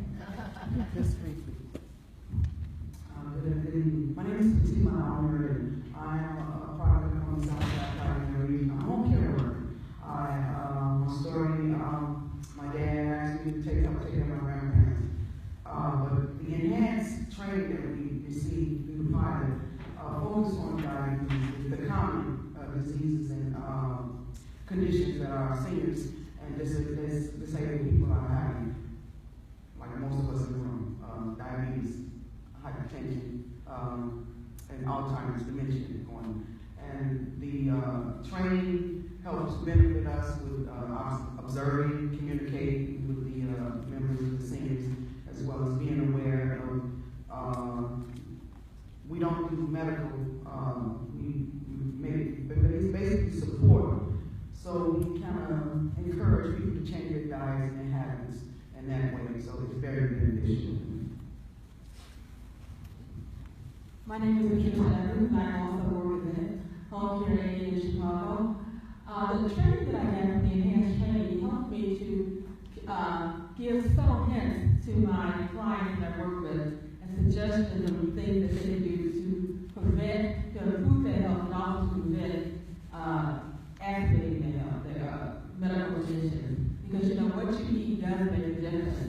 Just briefly. Good evening. My name is Fatima Almer. I am a product from the South Carolina region. I'm a home care worker. My story, my dad asked me to take care of my grandparents. But the enhanced training that we received, we provided, focused on diabetes, the common diseases and conditions that our seniors and disabled people are having, like most of us in the room, diabetes, hypertension, and Alzheimer's, dementia going. And the training helps benefit us with observing, communicating with the members of the seniors, as well as being aware of, we don't do medical, we make, but it's basically support. So we kind of encourage people to change their diets and their habits in that way, so it's very beneficial. My name is Patricia Evans, and I also work in home care aid in Chicago. The training that I got from the enhanced training helped me to give subtle hints to my clients that I work with and suggestions of things that they can do to prevent, to improve their health and also to prevent aggravating their health, their medical conditions. Because you know, what you eat does make a difference.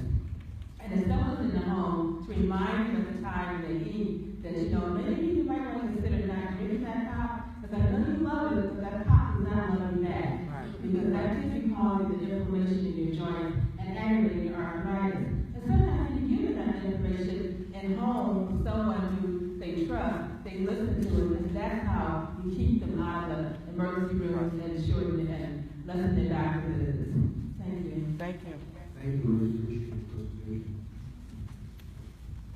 And if someone's in the home, to remind them of the time they eat, that you know, maybe you might want to consider not drinking that pop, because I know you love it, but that pop is not loving that. Right. Because that could be causing the inflammation in your joints and aggravating your arthritis. And sometimes when you give them that information at home from someone who they trust, they listen to it, and that's how you keep them out of the emergency rooms and ensure them and lessen their doctor visits. Thank you. Thank you. Thank you, Liz. Appreciate the presentation.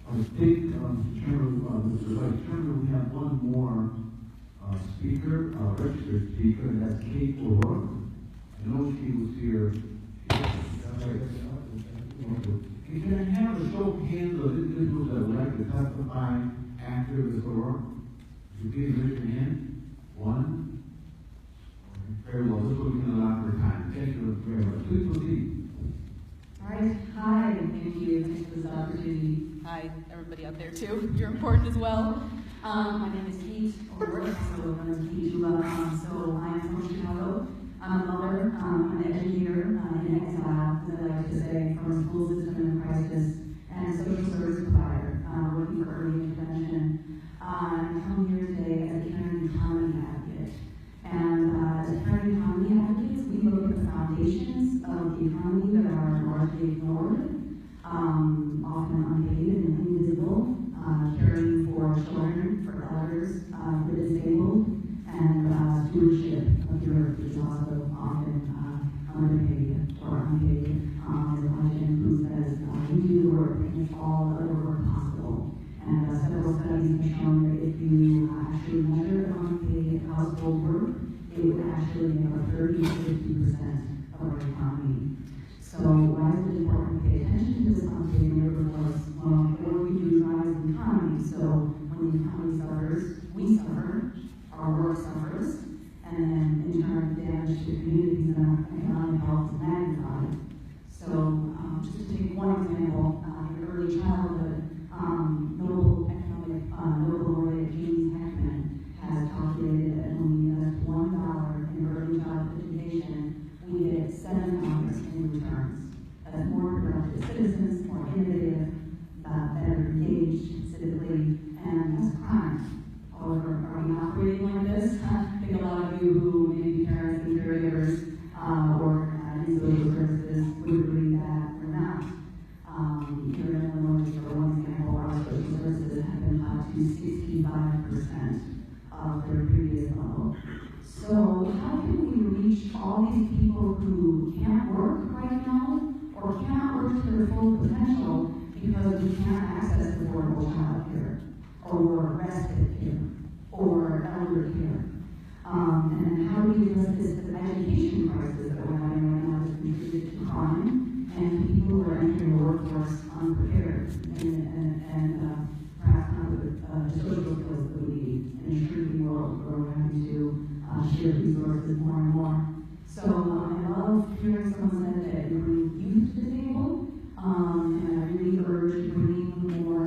I think, Mr. Vice Chairman, we have one more speaker, registered speaker, and that's Kate O'Rourke. I know she was here. Can I have a show of hands of individuals that would like to testify after Ms. O'Rourke? You please raise your hand. One. Very well. This will be a lot of time. Thank you very much. Please proceed. All right. Hi, and thank you. Thanks for this opportunity. Hi, everybody out there too. You're important as well. My name is Kate O'Rourke, so known as Kate Jula. So I'm from Chicago. I'm a mother. I'm an educator in exile, as I like to say, from a school system in crisis, and a social service provider working for early intervention. I'm come here today as a caring economy advocate. And as caring economy advocates, we look at the foundations of the economy that are largely ignored, often unpaid and invisible, caring for children, for elders, for the disabled, and stewardship of the earth, which is also often underpaid or unpaid. As Elijah Cruz says, we do the work and make all other work possible. And several studies have shown that if you actually measure the unpaid household work, it would actually make up 30 to 50% of our economy. So why is it important to pay attention to this unpaid labor force? Well, the work we do drives the economy. So when the economy suffers, we suffer, our work suffers, and then in turn damage to communities and our economic health is magnified. So just to take one example, in early childhood, Nobel laureate James Heckman has calculated that when we invest $1 in early childhood education, we get $7 in returns. That's more productive citizens, more innovative, better engaged civically, and less crime. However, are we operating like this? I think a lot of you who may be parents and caregivers or in social services would agree that we're not. Here in Illinois, for one example, our social services have been cut to 65% of their previous level. So how can we reach all these people who can't work right now or cannot work to their full potential because we can't access affordable child care or respite care or elder care? And how do we address this education crisis that we're having right now that's contributed to crime and people who are entering the workforce unprepared and having to share resources more and more. So I love hearing someone say that you bring youth to the table, and I really urge bringing more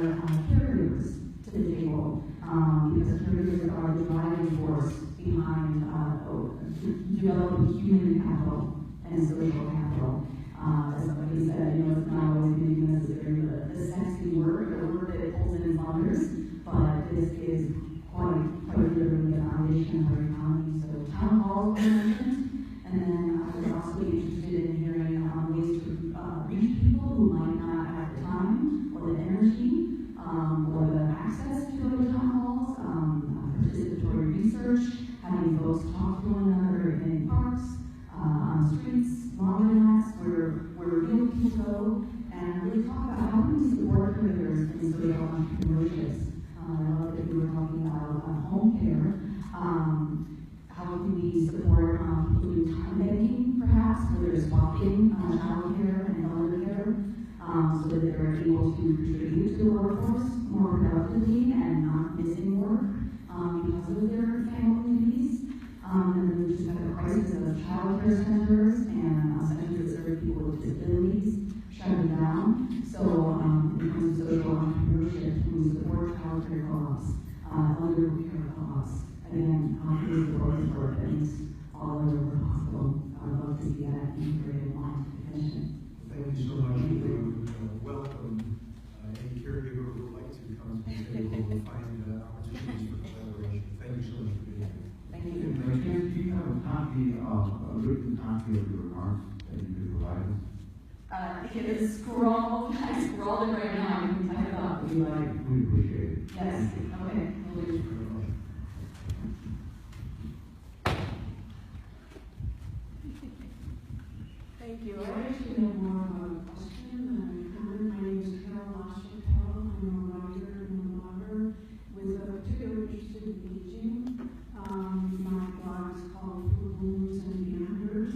caregivers to the table, because caregivers are the driving force behind developing human capital and social capital. As somebody said, it's not always maybe necessarily the sexy word, or the word that pulls in funders, but this is quite literally the foundation of our economy. So town halls were mentioned, and then I would also be interested in hearing ways to reach people who might not have the time, or the energy, or the access to go to town halls, participatory research, having folks talk to one another in parks, on streets, laundromats, where real people go, and really talk about how can we support caregivers in social entrepreneurships. I love that we were talking about home care. How can we support people doing time banking, perhaps, where they're swapping child care and elder care, so that they're able to contribute to the workforce more productively and not missing work because of their family needs. And then we just had a crisis of child care centers and centers that serve people with disabilities shutting down. So in terms of social entrepreneurship, we support child care co-ops, elder care co-ops. Again, how can we support things all over where possible? I would love to see that integrated along the commission. Thank you so much. We would welcome any caregiver who would like to come to the table and find opportunities for collaboration. Thank you so much for being here. Thank you. Do you have a copy a written copy of your remarks that you could provide us? It is scrawled. I scrawled it right now. You can type it up. We appreciate it. Yes. Okay. Thank you. I actually have more of a question than a comment. My name is Carol Lashapel. I'm a writer and a blogger with a particular interest in aging. My blog is called Boomers and Beyonders.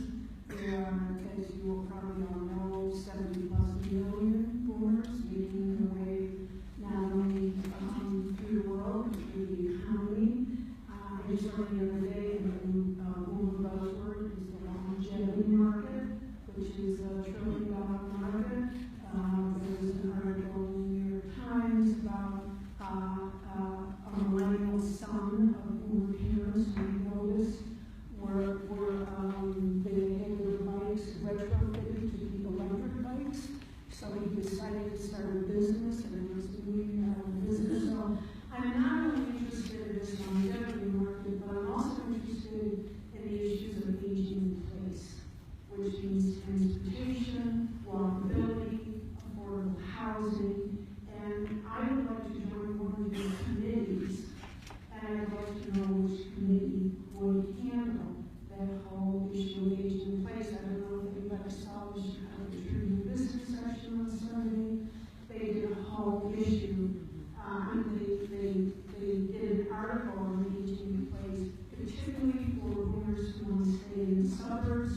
There are, as you will probably all know, 70+ million boomers making their way not only through the world, but through the economy. I just read the other day that the boomer buzzword is the longevity market, which is a $1 trillion market. There was an article in the New York Times about a millennial son of boomer parents who noticed were they had their bikes retrofitted to be electric bikes. So he decided to start a business, and it was doing business. So I'm not only interested in this longevity market, but I'm also interested in the issues of aging in place, which means transportation, walkability, affordable housing, and I would like to join one of your committees, and I'd like to know which committee would handle that whole issue of aging in place. I don't know if anybody saw the Chicago Tribune business section on Sunday. They did a whole issue. They did an article on aging in place, particularly for boomers who want to stay in the suburbs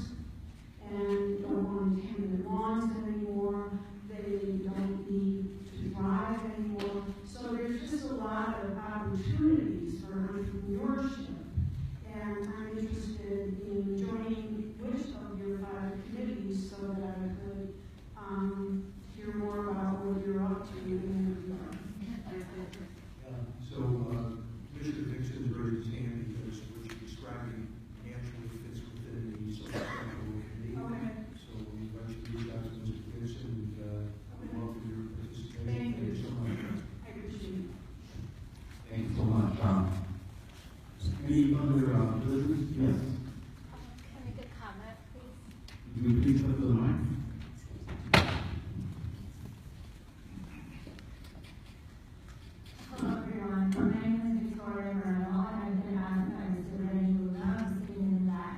and don't want to tend their lawns anymore. They don't need to drive anymore. So there's just a lot of opportunities for entrepreneurship. And I'm interested in joining which of your 5 committees so that I could hear more about what you're up to in your regard. So, Mr. Vexing raised his hand because what you're describing naturally fits within the social capital committee. Okay. So we invite you to reach out to Mr. Vexing and welcome your participation. Thank you so much. I appreciate it. Thank you so much. Any other business? Yes. Can I make a comment, please? Would you please come to the mic? Hello, everyone. My name is Victoria Moreno, and I've been asked by Mr. Rennie Luna, who's sitting in the back,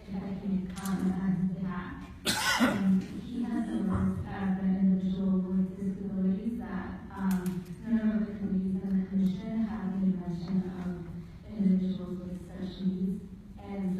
if I can make a comment on his behalf. He has noticed as an individual with disabilities that none of the committees in the commission have any mention of individuals with such needs. And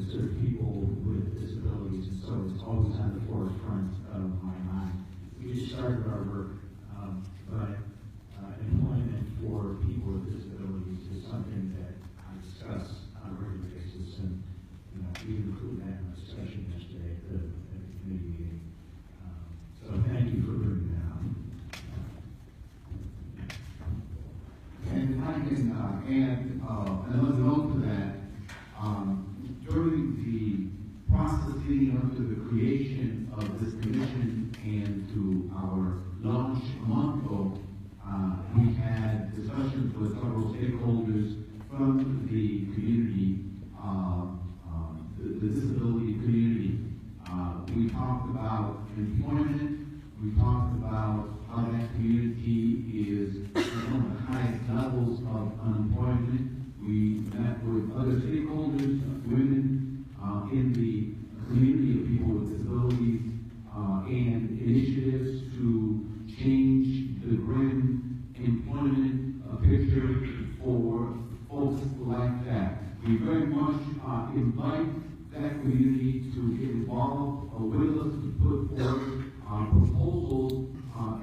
to serve people with disabilities, and so it's always on the forefront of my mind. We just started our work, but employment for people with disabilities is something that I discuss on a regular basis, and we include that in the discussion yesterday at the committee meeting. So thank you for bringing that up. And if I can add another note to that, during the process leading up to the creation of this commission and to our launch a month ago, we had discussions with several stakeholders from the community, the disability community. We talked about employment. We talked about how that community is one of the highest levels of unemployment. We met with other stakeholders, women in the community of people with disabilities, and initiatives to change the grim employment picture for folks like that. We very much invite that community to get involved with us to put forth proposals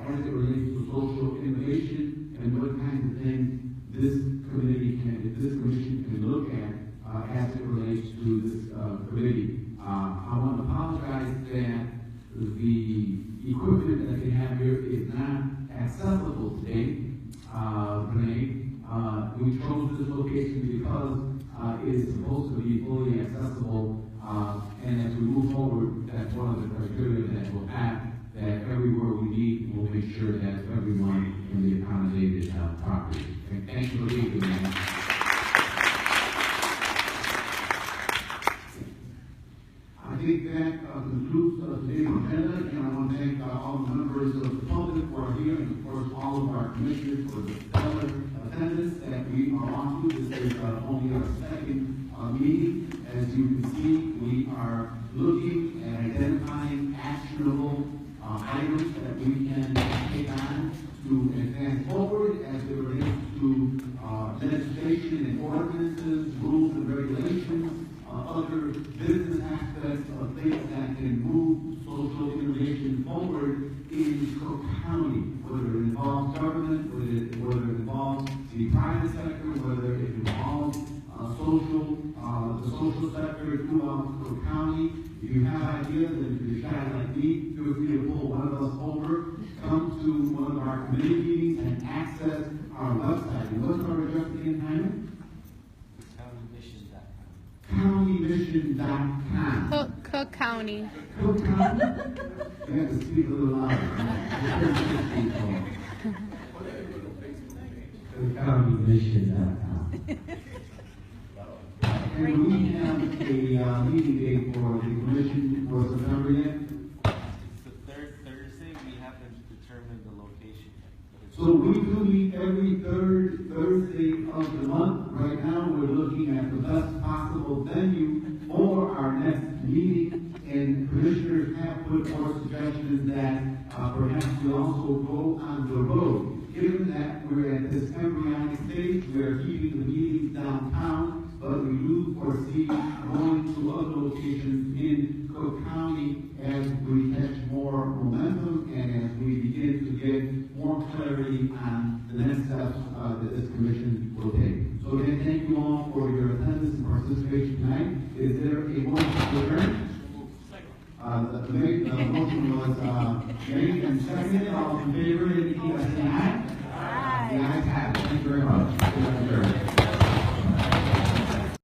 as it relates to social innovation and what kinds of things this commission can look at as it relates to this committee. I want to apologize that the equipment that they have here is not accessible today. Renee, we chose this location because it is supposed to be fully accessible, and as we move forward, that's one of the criteria that we'll have, that everywhere we meet, we'll make sure that everyone can be accommodated properly. And thank you for being here. I think that concludes today's agenda, and I want to thank all the members of the public who are here, and of course all of our commissioners for the stellar attendance that we are on to. This is only our second meeting. As you can see, we are looking at identifying actionable items that we can take on to advance forward as it relates to legislation and ordinances, rules and regulations, other business aspects of things that can move social innovation forward in Cook County, whether it involves government, whether it involves the private sector, whether it involves the social sector throughout Cook County. If you have ideas and if you're shy like me, feel free to pull one of us over, come to one of our committee meetings and access our website. And what's our address again, Hannah? CountyMission.com. Cook County. Cook County? You have to speak a little louder. CountyMission.com. And we have a meeting date for the commission for September yet? It's the third Thursday. We haven't determined the location yet. So we do meet every third Thursday of the month. Right now, we're looking at the best possible venue for our next meeting, and commissioners have put forth suggestions that perhaps we also go on the road. Given that we're at this embryonic stage, we're keeping the meetings downtown, but we do foresee going to other locations in Cook County as we catch more momentum and as we begin to get more clarity on the next steps that this commission will take. So again, thank you all for your attendance and participation tonight. Is there a motion to adjourn? The motion was made and seconded. All in favor, indicate by saying aye.